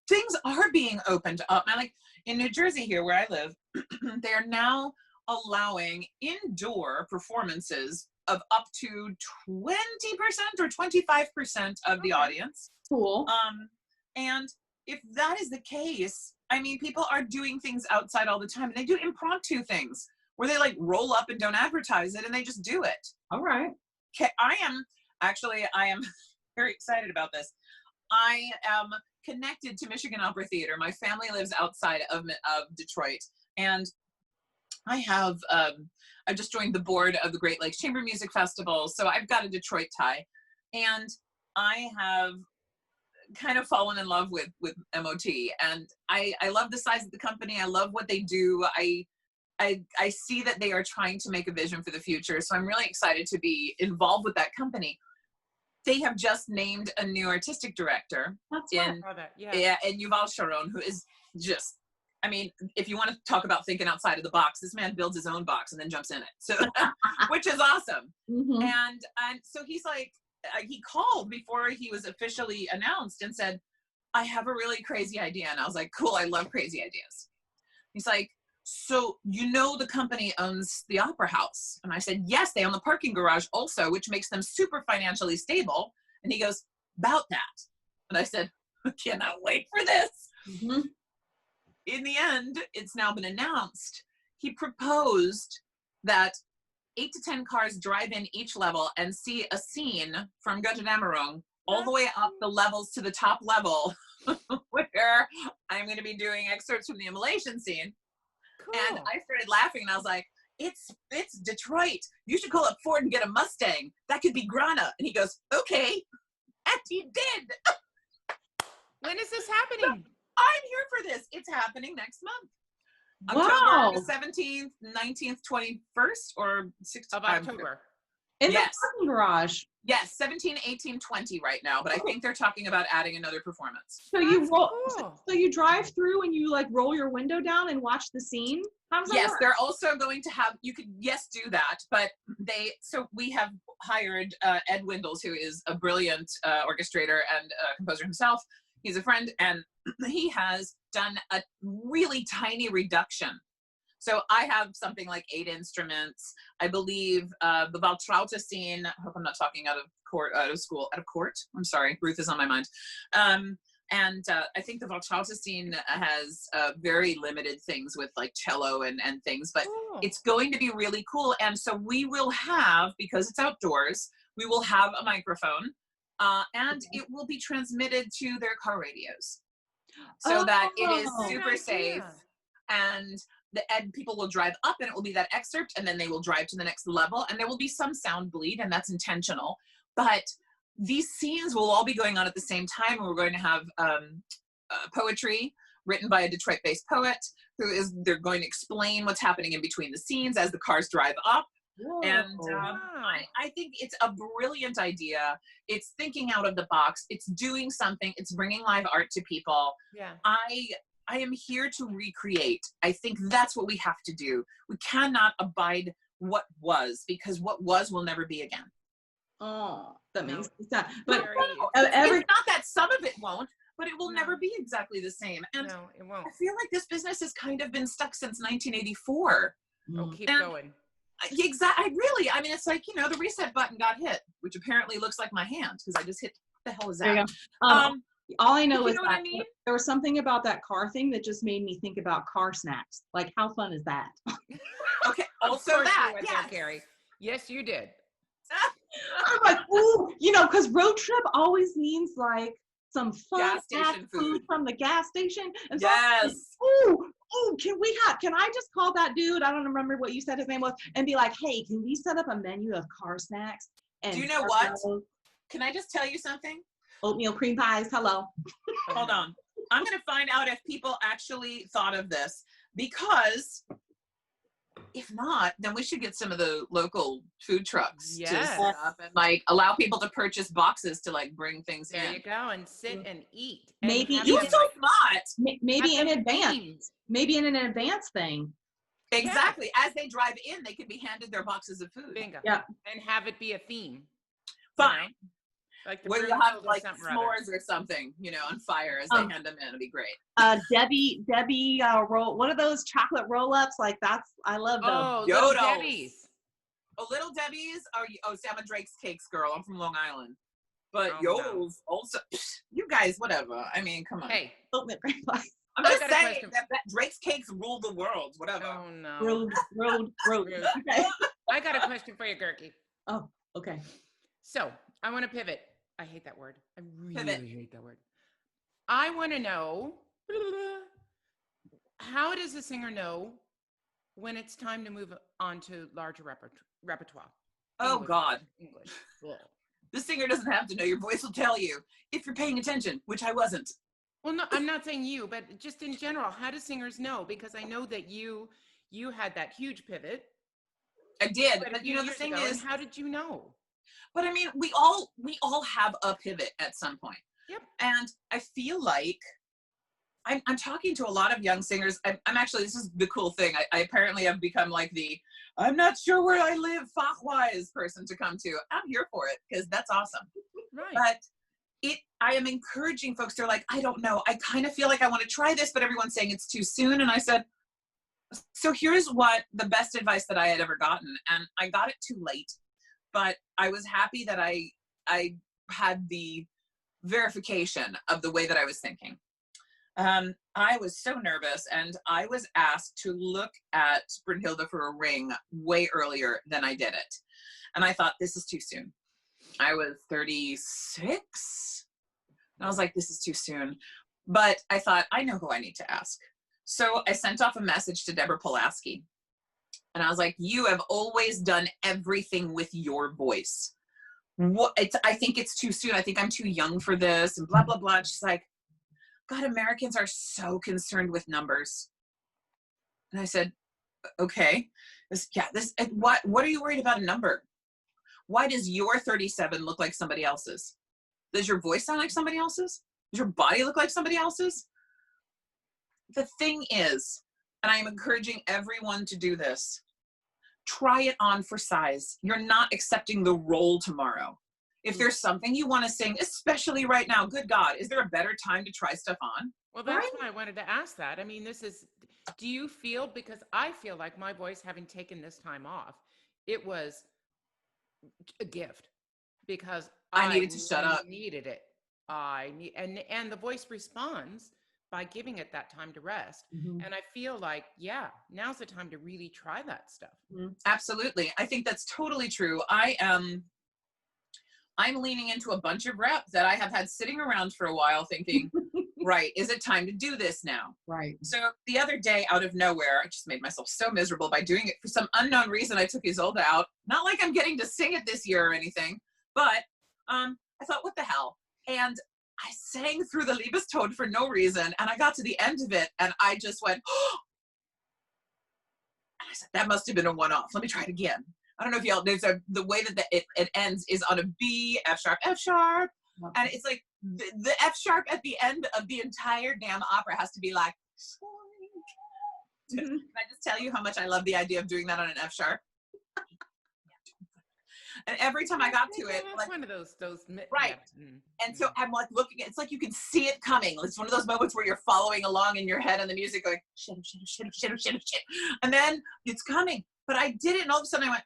Things are being opened up. Now, like in New Jersey here where I live, they are now allowing indoor performances of up to 20% or 25% of the audience. Cool. And if that is the case, I mean, people are doing things outside all the time, and they do impromptu things where they like roll up and don't advertise it and they just do it. All right. Okay, I am very excited about this. I am connected to Michigan Opera Theater. My family lives outside of Detroit, and I have I just joined the board of the Great Lakes Chamber Music Festival, so I've got a Detroit tie, and I have kind of fallen in love with MOT, and I love the size of the company. I love what they do. I see that they are trying to make a vision for the future, so I'm really excited to be involved with that company. They have just named a new artistic director and Yuval Sharon, who is just, I mean, if you want to talk about thinking outside of the box, this man builds his own box and then jumps in it, so which is awesome. And so he's like, he called before he was officially announced and said, I have a really crazy idea. And I was like, cool, I love crazy ideas. He's like, so you know the company owns the Opera House? And I said, yes, they own the parking garage also, which makes them super financially stable. And he goes, about that. And I said, I cannot wait for this. In the end, it's now been announced. He proposed that 8 to 10 cars drive in each level and see a scene from Götterdämmerung all the way up the levels to the top level where I'm going to be doing excerpts from the immolation scene. Cool. And I started laughing and I was like, it's Detroit. You should call up Ford and get a Mustang. That could be Grana. And he goes, okay. And he did. When is this happening? I'm here for this. It's happening next month. Wow. October 17th, 19th, 21st, or 16th of October. In Yes. the parking garage. Yes, 17, 18, 20 right now, but I think they're talking about adding another performance. So you drive through and you like roll your window down and watch the scene? How does that Yes, work? they're also going to have, you could, yes, do that, but so we have hired Ed Windles, who is a brilliant orchestrator and composer himself. He's a friend, and he has done a really tiny reduction. So I have something like 8 instruments. I believe the Valtrauta scene, I hope I'm not talking out of court. I'm sorry, Ruth is on my mind. And I think the Valtrauta scene has very limited things with like cello and things, but it's going to be really cool. And so we will have, because it's outdoors, we will have a microphone and it will be transmitted to their car radios so that it is super safe. And people will drive up and it will be that excerpt, and then they will drive to the next level, and there will be some sound bleed, and that's intentional. But these scenes will all be going on at the same time, and we're going to have poetry written by a Detroit-based poet they're going to explain what's happening in between the scenes as the cars drive up. Whoa. And I think it's a brilliant idea. It's thinking out of the box. It's doing something. It's bringing live art to people. Yeah. I am here to recreate. I think that's what we have to do. We cannot abide what was, because what was will never be again. Oh, that makes sense. But it's not that some of it won't, but it will never be exactly the same. And no, it won't. I feel like this business has kind of been stuck since 1984. Oh, keep going. Exactly. I mean, it's like, the reset button got hit, which apparently looks like my hand, because I just hit, what the hell is that? All I know is that there was something about that car thing that just made me think about car snacks. Like, how fun is that? Okay, also that, yes. Carrie. Yes, you did. I'm like, ooh, because road trip always means like some fun gas station food from the gas station. And so yes. Can I just call that dude? I don't remember what you said his name was, and be like, hey, can we set up a menu of car snacks? And do you know what? Can I just tell you something? Oatmeal cream pies. Hello. Hold on. I'm going to find out if people actually thought of this, because if not, then we should get some of the local food trucks to set up and like allow people to purchase boxes to like bring things in. There you go, and sit and eat. Maybe you're so smart. Maybe in advance. Maybe in an advance thing. Exactly. As they drive in, they can be handed their boxes of food. Bingo. Yeah. And have it be a theme. Fine. Like where you'll have like s'mores or something, on fire as they hand them in. It'll be great. Debbie roll. What are those chocolate roll-ups? Like I love those. Oh, Little Debbie's. Oh, Little Debbie's are. See, I'm a Drake's Cakes girl. I'm from Long Island. But Yodels also. You guys, whatever. I mean, come on. Hey. I'm just saying that Drake's Cakes rule the world. Whatever. Oh no. Road. Okay. I got a question for you, Goerke. Oh, okay. So I want to pivot. I hate that word. I really hate that word. I want to know, how does a singer know when it's time to move on to larger repertoire? Oh, God. English. The singer doesn't have to know. Your voice will tell you if you're paying attention, which I wasn't. Well, no, I'm not saying you, but just in general, how do singers know? Because I know that you had that huge pivot. I did, but the thing is, how did you know? But I mean, we all have a pivot at some point. Yep. And I feel like I'm talking to a lot of young singers. I'm actually, this is the cool thing. I apparently have become like I'm not sure where I live, Fach-wise person to come to. I'm here for it because that's awesome. Right. But I am encouraging folks. They're like, I don't know. I kind of feel like I want to try this, but everyone's saying it's too soon. And I said, so here's what the best advice that I had ever gotten. And I got it too late. But I was happy that I had the verification of the way that I was thinking. I was so nervous, and I was asked to look at Brunhilde for a ring way earlier than I did it. And I thought, this is too soon. I was 36. And I was like, this is too soon. But I thought, I know who I need to ask. So I sent off a message to Deborah Pulaski. And I was like, you have always done everything with your voice. I think it's too soon. I think I'm too young for this, and blah, blah, blah. And she's like, God, Americans are so concerned with numbers. And I said, okay. What are you worried about a number? Why does your 37 look like somebody else's? Does your voice sound like somebody else's? Does your body look like somebody else's? The thing is, and I am encouraging everyone to do this, try it on for size. You're not accepting the role tomorrow. If there's something you want to sing, especially right now, good God, is there a better time to try stuff on? Well, that's why I wanted to ask that. I mean, do you feel, because I feel like my voice, having taken this time off, it was a gift, because I needed to shut up. Needed it. And the voice responds by giving it that time to rest. And I feel like, yeah, now's the time to really try that stuff. Absolutely. I think that's totally true. I'm leaning into a bunch of reps that I have had sitting around for a while thinking, right, is it time to do this now? Right. So the other day, out of nowhere, I just made myself so miserable by doing it. For some unknown reason, I took Isolde out. Not like I'm getting to sing it this year or anything, but I thought, what the hell? And I sang through the Liebestod for no reason, and I got to the end of it, and I just went, oh! And I said, that must have been a one-off. Let me try it again. I don't know if y'all, the way that it ends is on a B, F sharp, F sharp. Okay. And it's like the F sharp at the end of the entire damn opera has to be like, can I just tell you how much I love the idea of doing that on an F sharp? And every time I got to it, that's like one of those right. And so I'm like looking at, it's like you can see it coming. It's one of those moments where you're following along in your head on the music, going shit, and then it's coming. But I did it, and all of a sudden I went,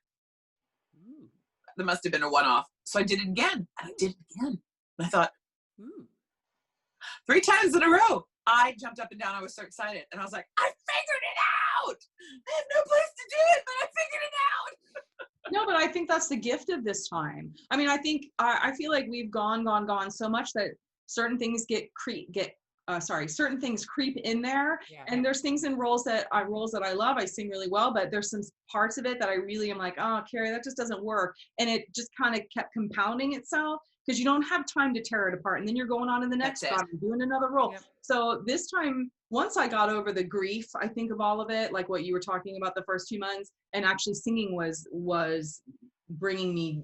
there must have been a one-off. So I did it again, and I did it again. And I thought, 3 times in a row. I jumped up and down. I was so excited, and I was like, I figured it out. I have no place to do it, but I figured it out. No, but I think that's the gift of this time. I mean, I feel like we've gone so much that certain things certain things creep in there. Yeah. And there's things in roles that I love. I sing really well, but there's some parts of it that I really am like, oh, Carrie, that just doesn't work. And it just kind of kept compounding itself because you don't have time to tear it apart. And then you're going on in the next spot and doing another role. Yep. So this time, once I got over the grief, I think of all of it, like what you were talking about the first 2 months, and actually singing was bringing me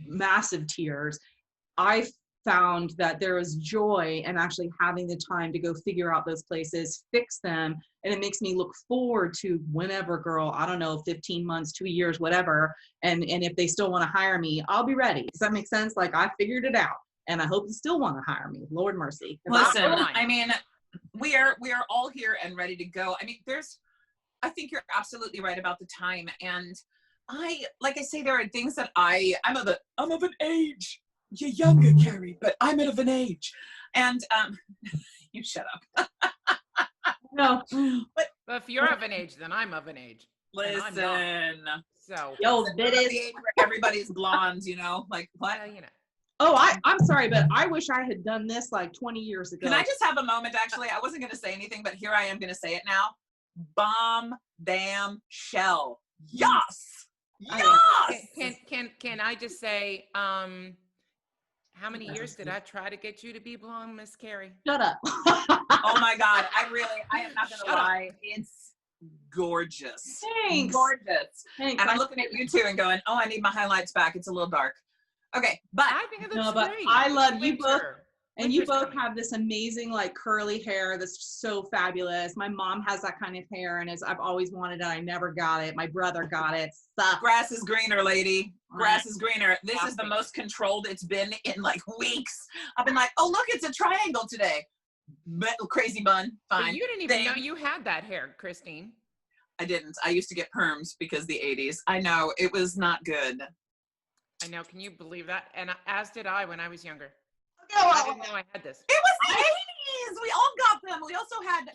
massive tears. I found that there was joy in actually having the time to go figure out those places, fix them, and it makes me look forward to whenever, girl, I don't know, 15 months, 2 years, whatever, and if they still want to hire me, I'll be ready. Does that make sense? Like, I figured it out, and I hope you still want to hire me. Lord mercy. Listen, I mean, we are all here and ready to go. I mean, I think you're absolutely right about the time, and like I say, there are things that I'm of an age. You're younger, Carrie, but I'm of an age. And you shut up. No. But if you're of an age, then I'm of an age. Listen. So yo, that is the age where everybody's blonde, you know? Like what? Oh, I'm sorry, but I wish I had done this like 20 years ago. Can I just have a moment, actually? I wasn't gonna say anything, but here I am gonna say it now. Bomb, damn, shell. Yes! Yes! Can I just say, how many years did I try to get you to be blonde, Miss Carrie? Shut up. Oh my God. I am not going to lie. It's gorgeous. Thanks. Gorgeous. Thanks. And I'm looking at you two and going, oh, I need my highlights back. It's a little dark. Okay. But I think it looks great. I love you both. And you both have this amazing, like, curly hair that's so fabulous. My mom has that kind of hair, and I've always wanted it. I never got it. My brother got it. Sucks. Grass is greener, lady. Grass is greener. This is the most controlled it's been in, like, weeks. I've been like, oh, look, it's a triangle today. Crazy bun. Fine. But you didn't even know you had that hair, Christine. I didn't. I used to get perms because the 80s. I know. It was not good. I know. Can you believe that? And as did I when I was younger. I didn't know I had this. It was the 80s. We all got them. We also had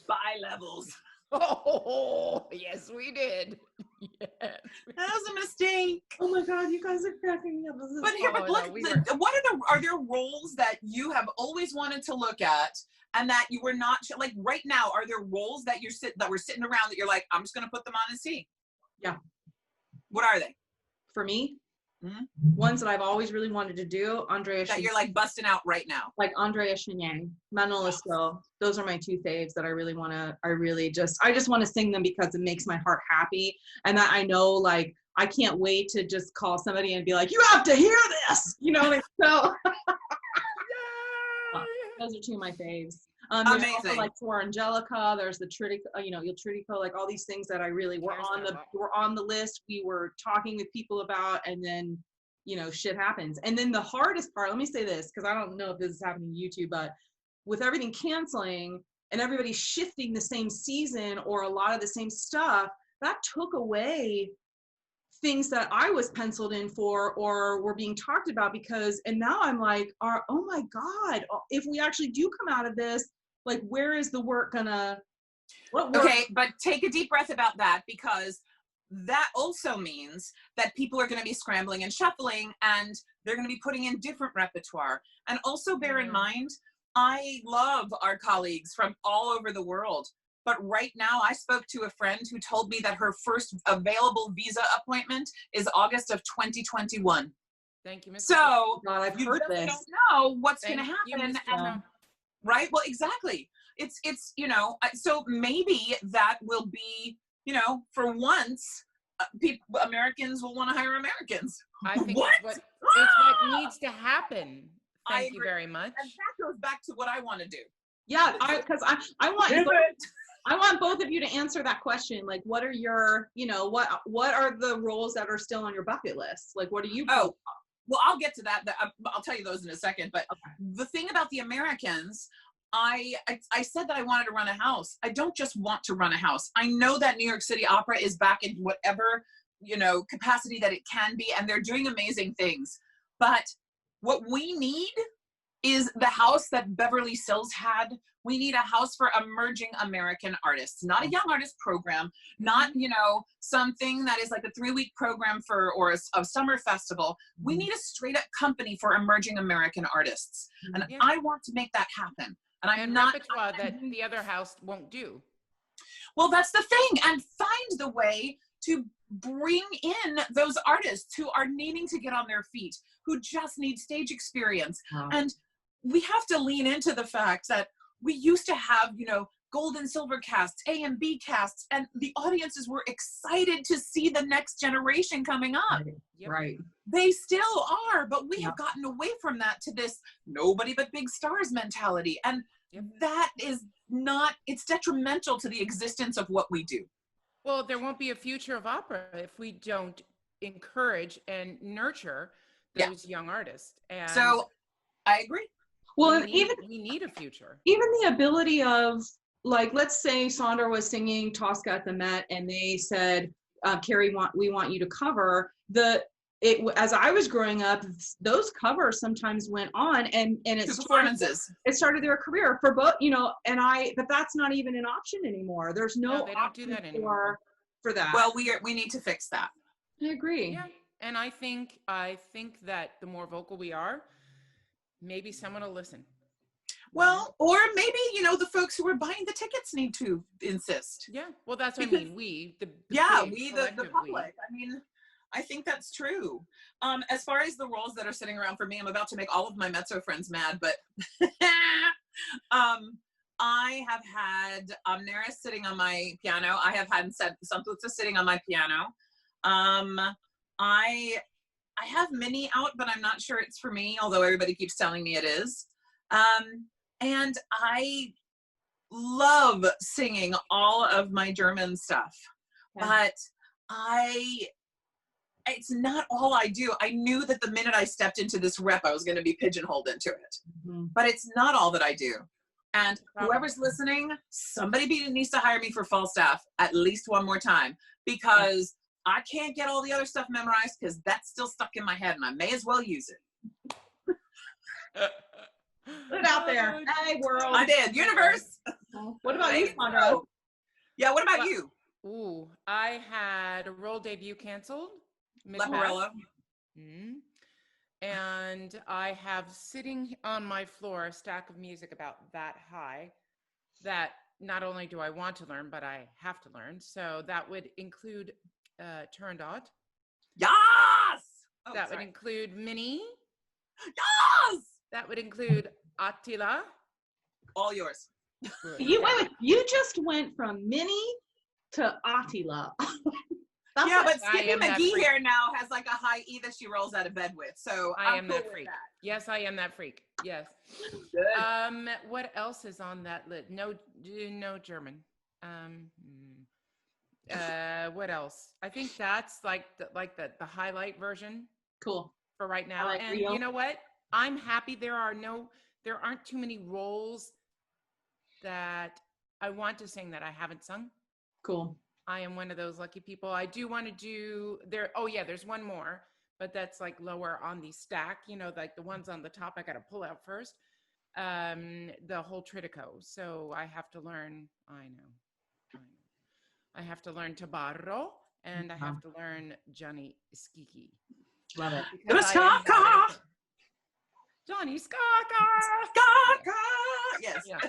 bi-levels. Oh, yes, we did. Yes. That was a mistake. Oh my God, you guys are cracking me up. But here, are there roles that you have always wanted to look at and that you were not, like right now, are there roles that we're sitting around that you're like, I'm just going to put them on and see? Yeah. What are they? For me? Mm-hmm. Ones that Just always really wanted to do, Andrea. That you're like busting out right now. Like Andrea Chenier, Manuel Esco. Those are my 2 faves that I really want to. I just want to sing them because it makes my heart happy, and that I know, like, I can't wait to just call somebody and be like, you have to hear this, you know, like, so those are two of my faves. There's also like For Angelica, there's the Tridico, you know, Il Tridico, like all these things that I really were on the list. We were talking with people about, and then, you know, shit happens. And then the hardest part, let me say this, because I don't know if this is happening to you too, but with everything canceling and everybody shifting the same season or a lot of the same stuff, that took away things that I was penciled in for or were being talked about, because, and now I'm like, oh my God, if we actually do come out of this, like, where is the work gonna, what work? Okay, but take a deep breath about that, because that also means that people are going to be scrambling and shuffling, and they're going to be putting in different repertoire. And also bear in mind, I love our colleagues from all over the world. But right now, I spoke to a friend who told me that her first available visa appointment is August of 2021. Thank you, Ms. So I've you heard really this. don't know what's going to happen. And, right? Well, exactly. It's, you know, so maybe that will be, you know, for once, Americans will want to hire Americans. I think it's what needs to happen. Thank you very much. And that goes back to what I want to do. Yeah, because I want both of you to answer that question. Like, what are your, you know, what are the roles that are still on your bucket list? Like, what are you? Oh, well, I'll get to that. I'll tell you those in a second. But the thing about the Americans, I said that I wanted to run a house. I don't just want to run a house. I know that New York City Opera is back in whatever, you know, capacity that it can be, and they're doing amazing things. But what we need is the house that Beverly Sills had. We need a house for emerging American artists, not a young artist program, not, you know, something that is like a 3-week program or a summer festival. We need a straight up company for emerging American artists. And I want to make that happen. And I'm not repertoire that the other house won't do. Well, that's the thing. And find the way to bring in those artists who are needing to get on their feet, who just need stage experience. And we have to lean into the fact that we used to have, you know, gold and silver casts, A and B casts, and the audiences were excited to see the next generation coming up. Right. They still are, but we have gotten away from that to this nobody but big stars mentality. And that is not, it's detrimental to the existence of what we do. Well, there won't be a future of opera if we don't encourage and nurture those young artists. And so I agree. Well, we need a future. Even the ability of, like, let's say Sandra was singing Tosca at the Met, and they said, Carrie, we want you to cover as I was growing up, those covers sometimes went on, and it started their career for both, you know, but that's not even an option anymore. There's no they don't option do that anymore. for that. Well, we need to fix that. I agree. Yeah, and I think that the more vocal we are, maybe someone will listen. Well, or maybe, you know, the folks who are buying the tickets need to insist. Yeah, well, that's what I mean. We, the public. I mean, I think that's true. As far as the roles that are sitting around for me, I'm about to make all of my mezzo friends mad, but I have had Neris sitting on my piano. I have had Santuzza sitting on my piano. I have Minnie out, but I'm not sure it's for me, although everybody keeps telling me it is. And I love singing all of my German stuff, but it's not all I do. I knew that the minute I stepped into this rep, I was going to be pigeonholed into it, but it's not all that I do. And whoever's listening, somebody needs to hire me for Falstaff at least one more time, because I can't get all the other stuff memorized, because that's still stuck in my head and I may as well use it. Put it out there. Hey, world. I did. Universe. What about you, Sandra? Yeah, what about you? Ooh, I had a role debut canceled. Leporello. And I have sitting on my floor a stack of music about that high that not only do I want to learn, but I have to learn. So that would include Turandot. Yes! That would include Minnie. Yes! That would include Attila. All yours. You just went from Minnie to Attila. Yeah, but Skippy McGee here now has like a high E that she rolls out of bed with. So I am that freak. Yes, I am that freak. Yes. Good. What else is on that list? No German. What else? I think that's like the highlight version. Cool. For right now. Like and Rio. You know what? I'm happy there aren't too many roles that I want to sing that I haven't sung. Cool. I am one of those lucky people. I do want to do there. Oh yeah, there's one more, but that's like lower on the stack, like the ones on the top I got to pull out first. The whole Tritico. So I have to learn, I have to learn Tabarro and I have to learn Johnny Skiki. Love it. Johnny Skaka. Yes. Yeah.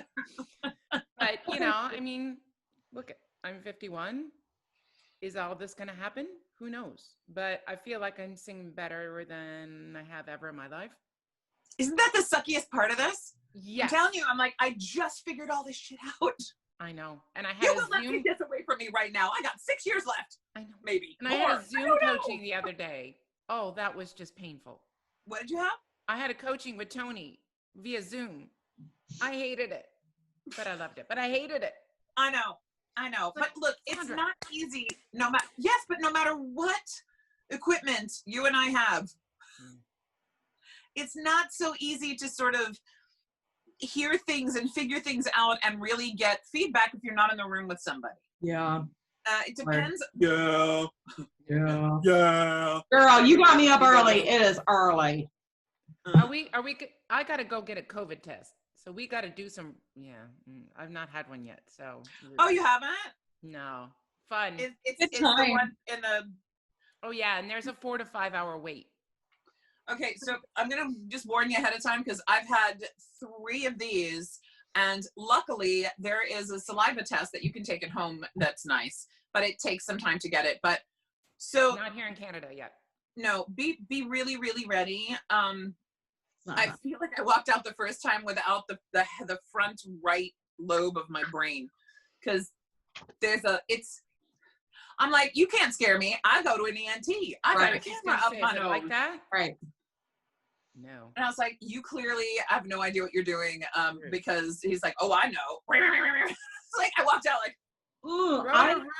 But I mean, look, I'm 51. Is all this going to happen? Who knows? But I feel like I'm singing better than I have ever in my life. Isn't that the suckiest part of this? Yes. I'm telling you, I'm like, I just figured all this shit out. I know. And I had you will not take this away from me right now. I got 6 years left. I know. Maybe. And more. I had a Zoom coaching the other day. Oh, that was just painful. What did you have? I had a coaching with Tony via Zoom. I hated it, but I loved it. But I hated it. I know. But look, it's not easy. No matter what equipment you and I have, it's not so easy to sort of hear things and figure things out and really get feedback if you're not in the room with somebody. Yeah. It depends. Yeah. Yeah. Girl, you got me up early. It is early. Are we? I got to go get a COVID test. So we got to do some. Yeah. I've not had one yet. So. Oh, you haven't? No. Fun. It's the one in the. Oh yeah, and there's a 4 to 5 hour wait. Okay, so I'm gonna just warn you ahead of time because I've had 3 of these, and luckily there is a saliva test that you can take at home. That's nice, but it takes some time to get it. But so not here in Canada yet. No, be really, really ready. I feel like I walked out the first time without the front right lobe of my brain because I'm like, you can't scare me. I go to an ENT. I got a camera up my nose. Like that? Right. No. And I was like, you clearly have no idea what you're doing because he's like, oh, I know. It's like I walked out like, ooh,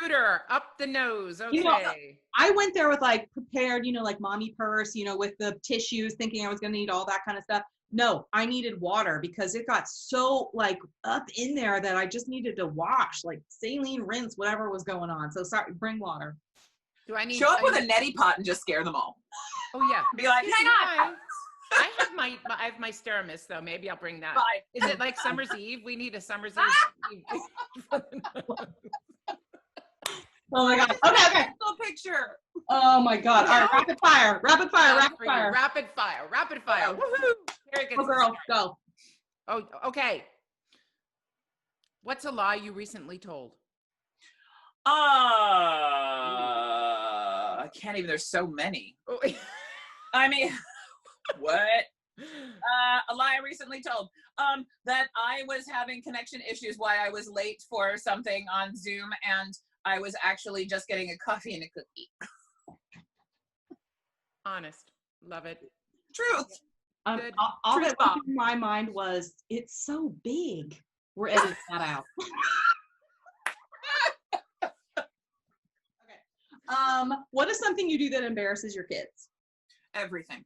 Rooter up the nose. Okay. I went there with like prepared, like mommy purse, with the tissues, thinking I was going to need all that kind of stuff. No, I needed water because it got so like up in there that I just needed to wash, like saline rinse, whatever was going on. So sorry, bring water. Do I need show up with a neti pot and just scare them all? Oh yeah. Be like, hang on. I have my Steramis though. Maybe I'll bring that. Bye. Is it like Summer's Eve? We need a Summer's Eve. Oh my God. Okay. Little picture. Oh my God. All right. Rapid fire. Woohoo. Very good. Go girl. Go. Oh, okay. What's a lie you recently told? I can't even. There's so many. I mean, what? A lie I recently told. That I was having connection issues while I was late for something on Zoom, and I was actually just getting a coffee and a cookie. Honest. Love it. Truth. Good. All that went through my mind was, it's so big. We're editing that out. Okay. What is something you do that embarrasses your kids? Everything.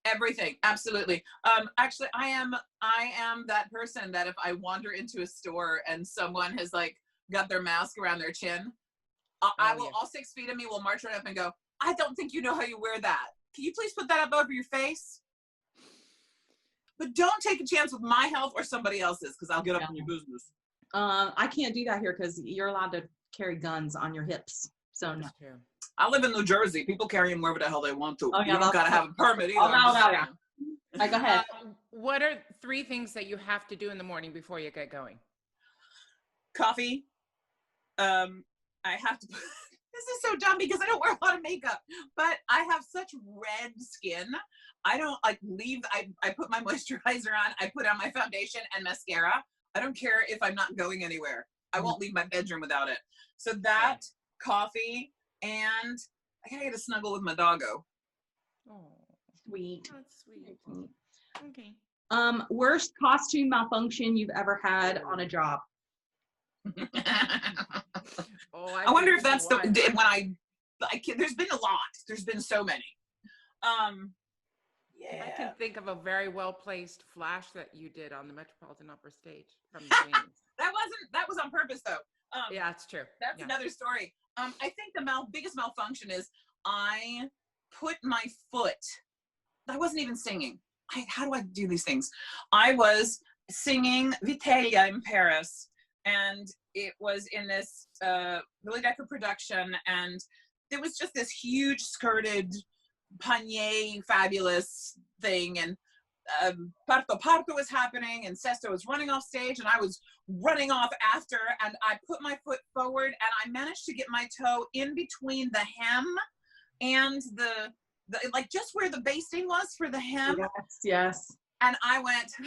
Everything. Absolutely. Actually, I am that person that if I wander into a store and someone has like got their mask around their chin, all 6 feet of me will march right up and go, I don't think you know how you wear that. Can you please put that up over your face? But don't take a chance with my health or somebody else's because I'll get up in your business. I can't do that here because you're allowed to carry guns on your hips. So no. I live in New Jersey. People carry them wherever the hell they want to. Oh, yeah, you don't got to have a permit either. Yeah. Right, go ahead. What are 3 things that you have to do in the morning before you get going? Coffee. I have to. This is so dumb because I don't wear a lot of makeup, but I have such red skin. I don't leave. I put my moisturizer on. I put on my foundation and mascara. I don't care if I'm not going anywhere. I won't leave my bedroom without it. So that coffee, and I gotta get a snuggle with my doggo. Oh, Sweet. that's sweet. Okay. Worst costume malfunction you've ever had on a job? Oh, I wonder if that's when there's been a lot. There's been so many. Yeah. I can think of a very well-placed flash that you did on the Metropolitan Opera stage from the wings. That was on purpose though. Yeah, it's true. That's another story. I think the biggest malfunction is I put my foot. I wasn't even singing. How do I do these things? I was singing Vitalia in Paris, and it was in this Lily Decker production, and there was just this huge skirted panier fabulous thing, and Parto Parto was happening, and Sesto was running off stage, and I was running off after, and I put my foot forward, and I managed to get my toe in between the hem and the like just where the basting was for the hem. Yes. And I went, and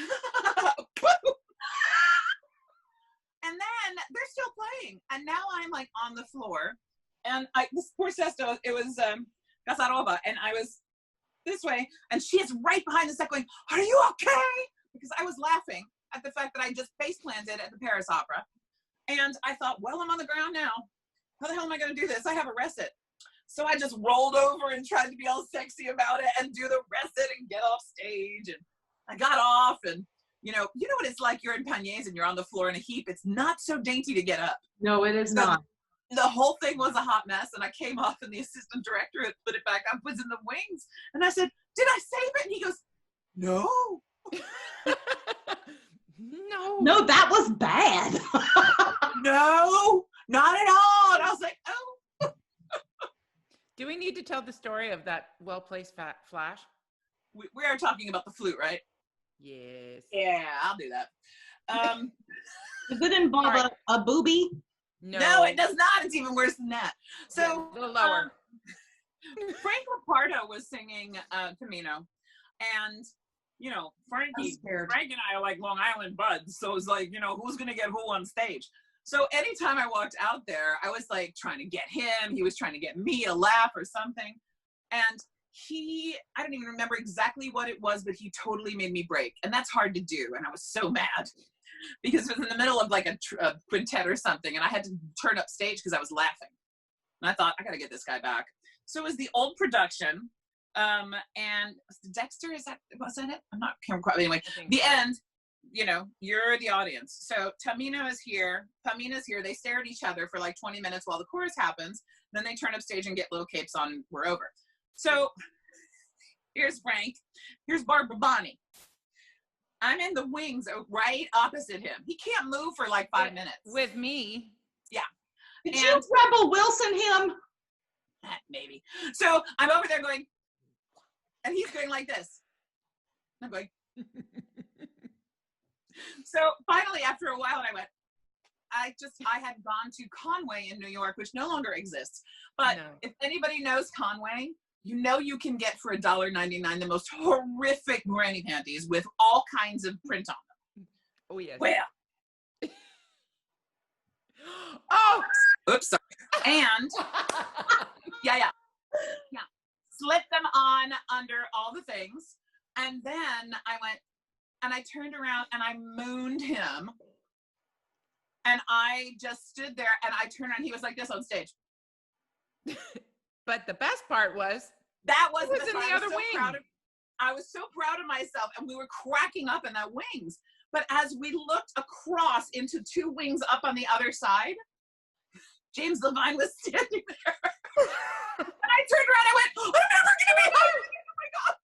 then they're still playing, and now I'm like on the floor, and this poor Sesto, it was Casarova, and I was this way, and she is right behind the set going, "Are you okay?" Because I was laughing at the fact that I just face planted at the Paris Opera, and I thought, well, I'm on the ground now. How the hell am I going to do this? I have a recit. So I just rolled over and tried to be all sexy about it and do the recit and get off stage, and I got off, and you know what it's like. You're in paniers and you're on the floor in a heap. It's not so dainty to get up. No, it is not. The whole thing was a hot mess, and I came off, and the assistant director had put it back up, was in the wings, and I said, "Did I save it?" And he goes, "No." No, that was bad. No, not at all. And I was like, oh. Do we need to tell the story of that well-placed flash? We are talking about the flute, right? Yes. Yeah, I'll do that. Does it involve a booby? No, it does not. It's even worse than that. So yeah, a little lower. Frank Lapardo was singing Camino, and Frank and I are like Long Island buds, so it's like, who's gonna get who on stage. So anytime I walked out there, I was like trying to get him, he was trying to get me a laugh or something, and I don't even remember exactly what it was, but he totally made me break, and that's hard to do, and I was so mad because it was in the middle of like a quintet or something, and I had to turn up stage because I was laughing, and I thought, I gotta get this guy back. So it was the old production, and Dexter, was that it? I'm not can't quite. Anyway, the end. You're the audience. So Pamina's here. They stare at each other for like 20 minutes while the chorus happens. Then they turn up stage and get little capes on. We're over. So here's Frank. Here's Barbara Bonnie. I'm in the wings right opposite him. He can't move for like 5 minutes. With me. Yeah. Did you Rebel Wilson him? Maybe. So I'm over there going, and he's going like this. I'm going. So finally, after a while, I had gone to Conway in New York, which no longer exists. But if anybody knows Conway, you can get for $1.99 the most horrific granny panties with all kinds of print on them. Oh, yes. Well. Oh! Oops, sorry. And, yeah. Slip them on under all the things. And then I went, and I turned around and I mooned him. And I just stood there and I turned around. He was like this on stage. But the best part was that wasn't in the other wing. I was so proud of myself, and we were cracking up in that wings. But as we looked across into two wings up on the other side, James Levine was standing there. And I turned around, I went, I'm never gonna be home again. Oh my God.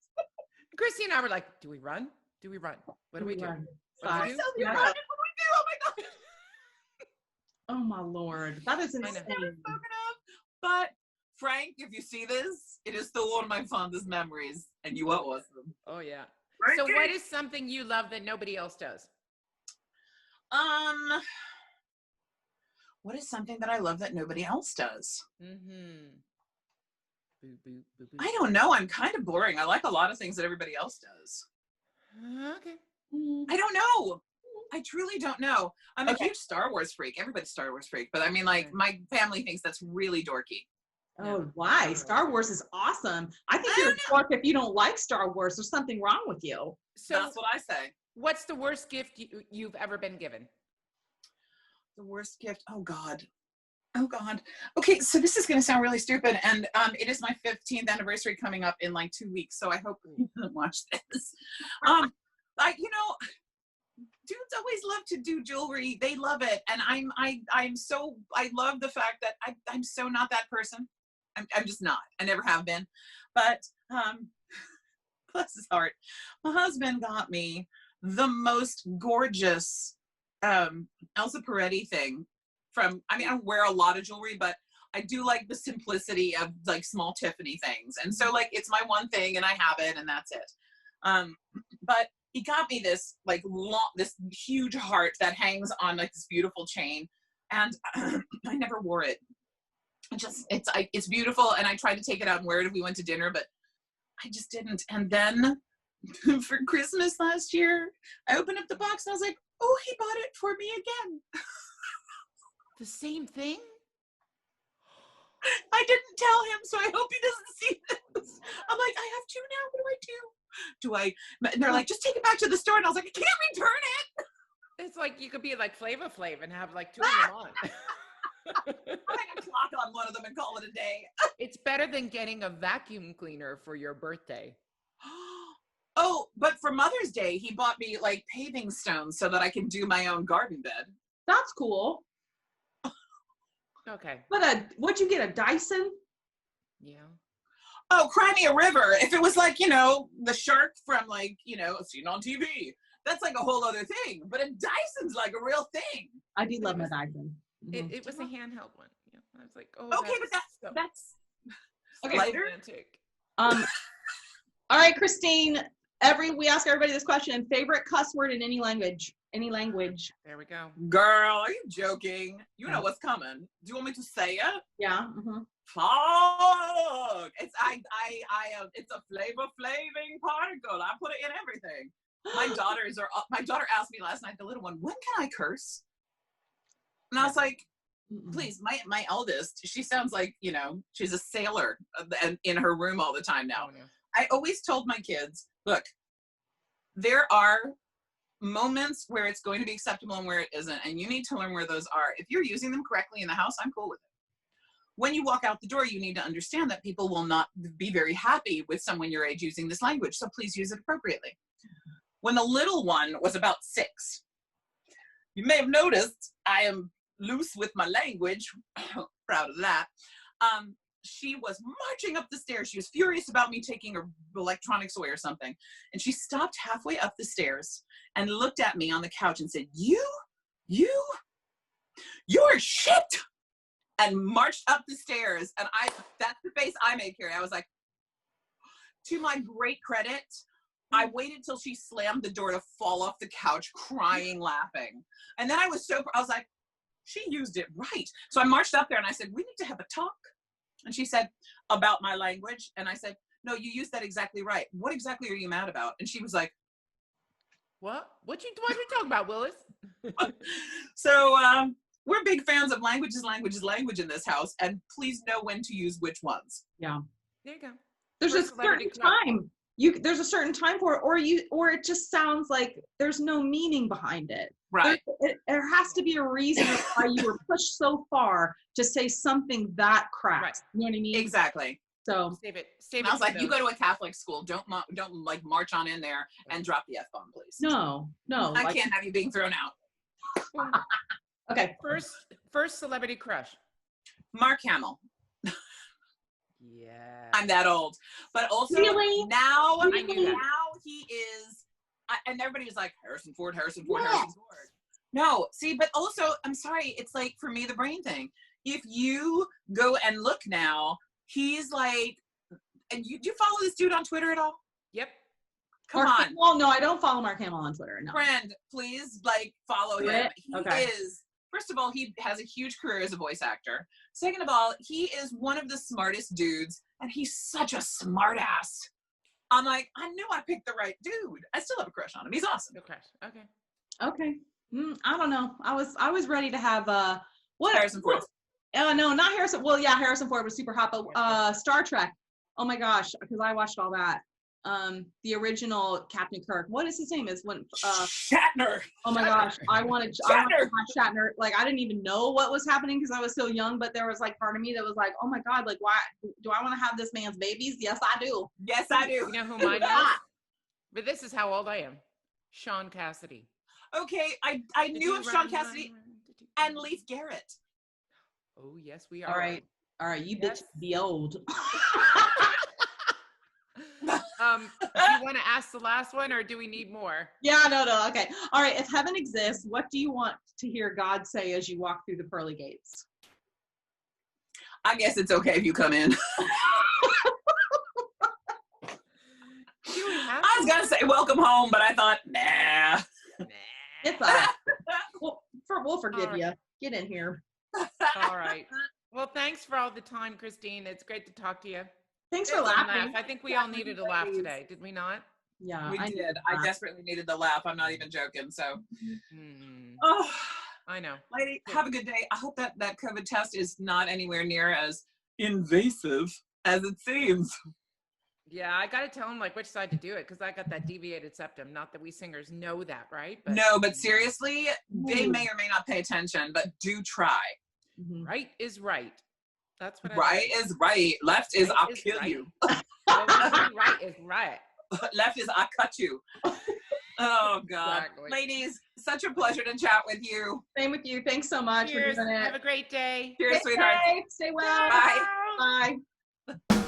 Christy and I were like, do we run? What do we do? What do we do? Yeah. What do we do? Oh my God. Oh my Lord. That is insane. But Frank, if you see this, it is still one of my fondest memories, and you are awesome. Oh yeah. Frankie. So what is something you love that nobody else does? What is something that I love that nobody else does? Mm-hmm. Boo, boo, boo, boo. I don't know. I'm kind of boring. I like a lot of things that everybody else does. Okay. I don't know. I truly don't know. I'm a huge Star Wars freak. Everybody's Star Wars freak, but I mean, like, my family thinks that's really dorky. Oh, why? Star Wars is awesome. I think you're a dork if you don't like Star Wars. There's something wrong with you. So that's what I say. What's the worst gift you've ever been given? The worst gift? Oh God. Okay, so this is going to sound really stupid, and it is my 15th anniversary coming up in like 2 weeks, so I hope you don't watch this. Dudes always love to do jewelry. They love it, and I love the fact that I'm so not that person. I'm just not. I never have been. But bless his heart, my husband got me the most gorgeous Elsa Peretti thing. I don't wear a lot of jewelry, but I do like the simplicity of like small Tiffany things. And so like, it's my one thing and I have it and that's it. But he got me this like this huge heart that hangs on like this beautiful chain. And I never wore it. It's beautiful. And I tried to take it out and wear it if we went to dinner, but I just didn't. And then for Christmas last year, I opened up the box and I was like, oh, he bought it for me again. The same thing? I didn't tell him, so I hope he doesn't see this. I'm like, I have two now. What do? And they're like, just take it back to the store. And I was like, I can't return it. It's like you could be like Flavor Flav and have like two of them on. I can clock on one of them and call it a day. It's better than getting a vacuum cleaner for your birthday. Oh, but for Mother's Day, he bought me like paving stones so that I can do my own garden bed. That's cool. Okay. But what'd you get, a Dyson? Yeah. Oh, cry me a river. If it was like, the shark from like, seen on TV, that's like a whole other thing. But a Dyson's like a real thing. I do love my Dyson. Mm-hmm. It was a handheld one. Yeah. I was like, oh. Okay, but that's okay. Lighter. All right, Christine. We ask everybody this question: favorite cuss word in any language? Any language. There we go. Girl, are you joking? You know what's coming. Do you want me to say it? Yeah. Mm-hmm. Fuck. It's it's a flavor flaving particle. I put it in everything. My daughter asked me last night, the little one, when can I curse? And I was like, please, my eldest, she sounds like, she's a sailor in her room all the time now. Oh, no. I always told my kids, look, there are moments where it's going to be acceptable and where it isn't, and you need to learn where those are. If you're using them correctly in the house, I'm cool with it. When you walk out the door, you need to understand that people will not be very happy with someone your age using this language, so please use it appropriately. When the little one was about 6, you may have noticed I am loose with my language, proud of that. She was marching up the stairs. She was furious about me taking her electronics away or something. And she stopped halfway up the stairs and looked at me on the couch and said, you're shit, and marched up the stairs. And that's the face I made, Carrie. I was like, to my great credit, I waited till she slammed the door to fall off the couch, crying, laughing. And then I was like, she used it right. So I marched up there and I said, we need to have a talk. And she said, about my language. And I said, no, you used that exactly right. What exactly are you mad about? And she was like, what you talking about, Willis? So we're big fans of language in this house. And please know when to use which ones. Yeah. There you go. There's a certain time. There's a certain time for it, or it just sounds like there's no meaning behind it. Right. There has to be a reason why you were pushed so far to say something that crass. Right. You know what I mean? Exactly. So save it. And I was like, you go to a Catholic school. Don't like march on in there and drop the F-bomb, please. No. I can't have you being thrown out. Okay. First celebrity crush. Mark Hamill. Yeah. I'm that old. But also really? Now he is, and everybody was like, Harrison Ford. No, see, but also, I'm sorry, it's like, for me, the brain thing. If you go and look now, he's like, and do you follow this dude on Twitter at all? Yep. Come on. Well, no, I don't follow Mark Hamill on Twitter. No. Friend, please, follow him. He is, first of all, he has a huge career as a voice actor. Second of all, he is one of the smartest dudes, and he's such a smart ass. I'm like, I knew I picked the right dude. I still have a crush on him. He's awesome. No crush. Okay. Okay. I don't know. I was ready to have what Harrison Ford. No, not Harrison. Well, yeah, Harrison Ford was super hot, but Star Trek. Oh my gosh, because I watched all that. The original Captain Kirk. What is his name? Is when Shatner. Oh my gosh, I wanted to have Shatner. Like I didn't even know what was happening because I was so young, but there was like part of me that was like, oh my God, like why do I want to have this man's babies? Yes, I do. Yes, I do. You know who mine is? But this is how old I am. Sean Cassidy. Okay, I knew of Sean Cassidy and Leif Garrett. Oh yes, we are. All right, you bitch be old. Do you want to ask the last one or do we need more? Yeah, no. Okay. All right. If heaven exists, what do you want to hear God say as you walk through the pearly gates? I guess it's okay if you come in. I was gonna say welcome home, but I thought, nah. It's all right. We'll forgive you. Get in here. All right. Well, thanks for all the time, Christine. It's great to talk to you. Thanks for laughing. I think we all needed a laugh today, did we not? Yeah, we did. I desperately needed the laugh. I'm not even joking. So, oh, I know. Lady, have a good day. I hope that COVID test is not anywhere near as invasive as it seems. Yeah, I got to tell them like which side to do it because I got that deviated septum. Not that we singers know that, right? But, no, but seriously, they may or may not pay attention, but do try. Right is right. That's what right is right. Left is I'll kill right. you. Right is right. Left is I cut you. Oh God. Exactly. Ladies, such a pleasure to chat with you. Same with you. Thanks so much Cheers. for doing it. Have a great day. Cheers, sweetheart. Stay well. Bye. Bye.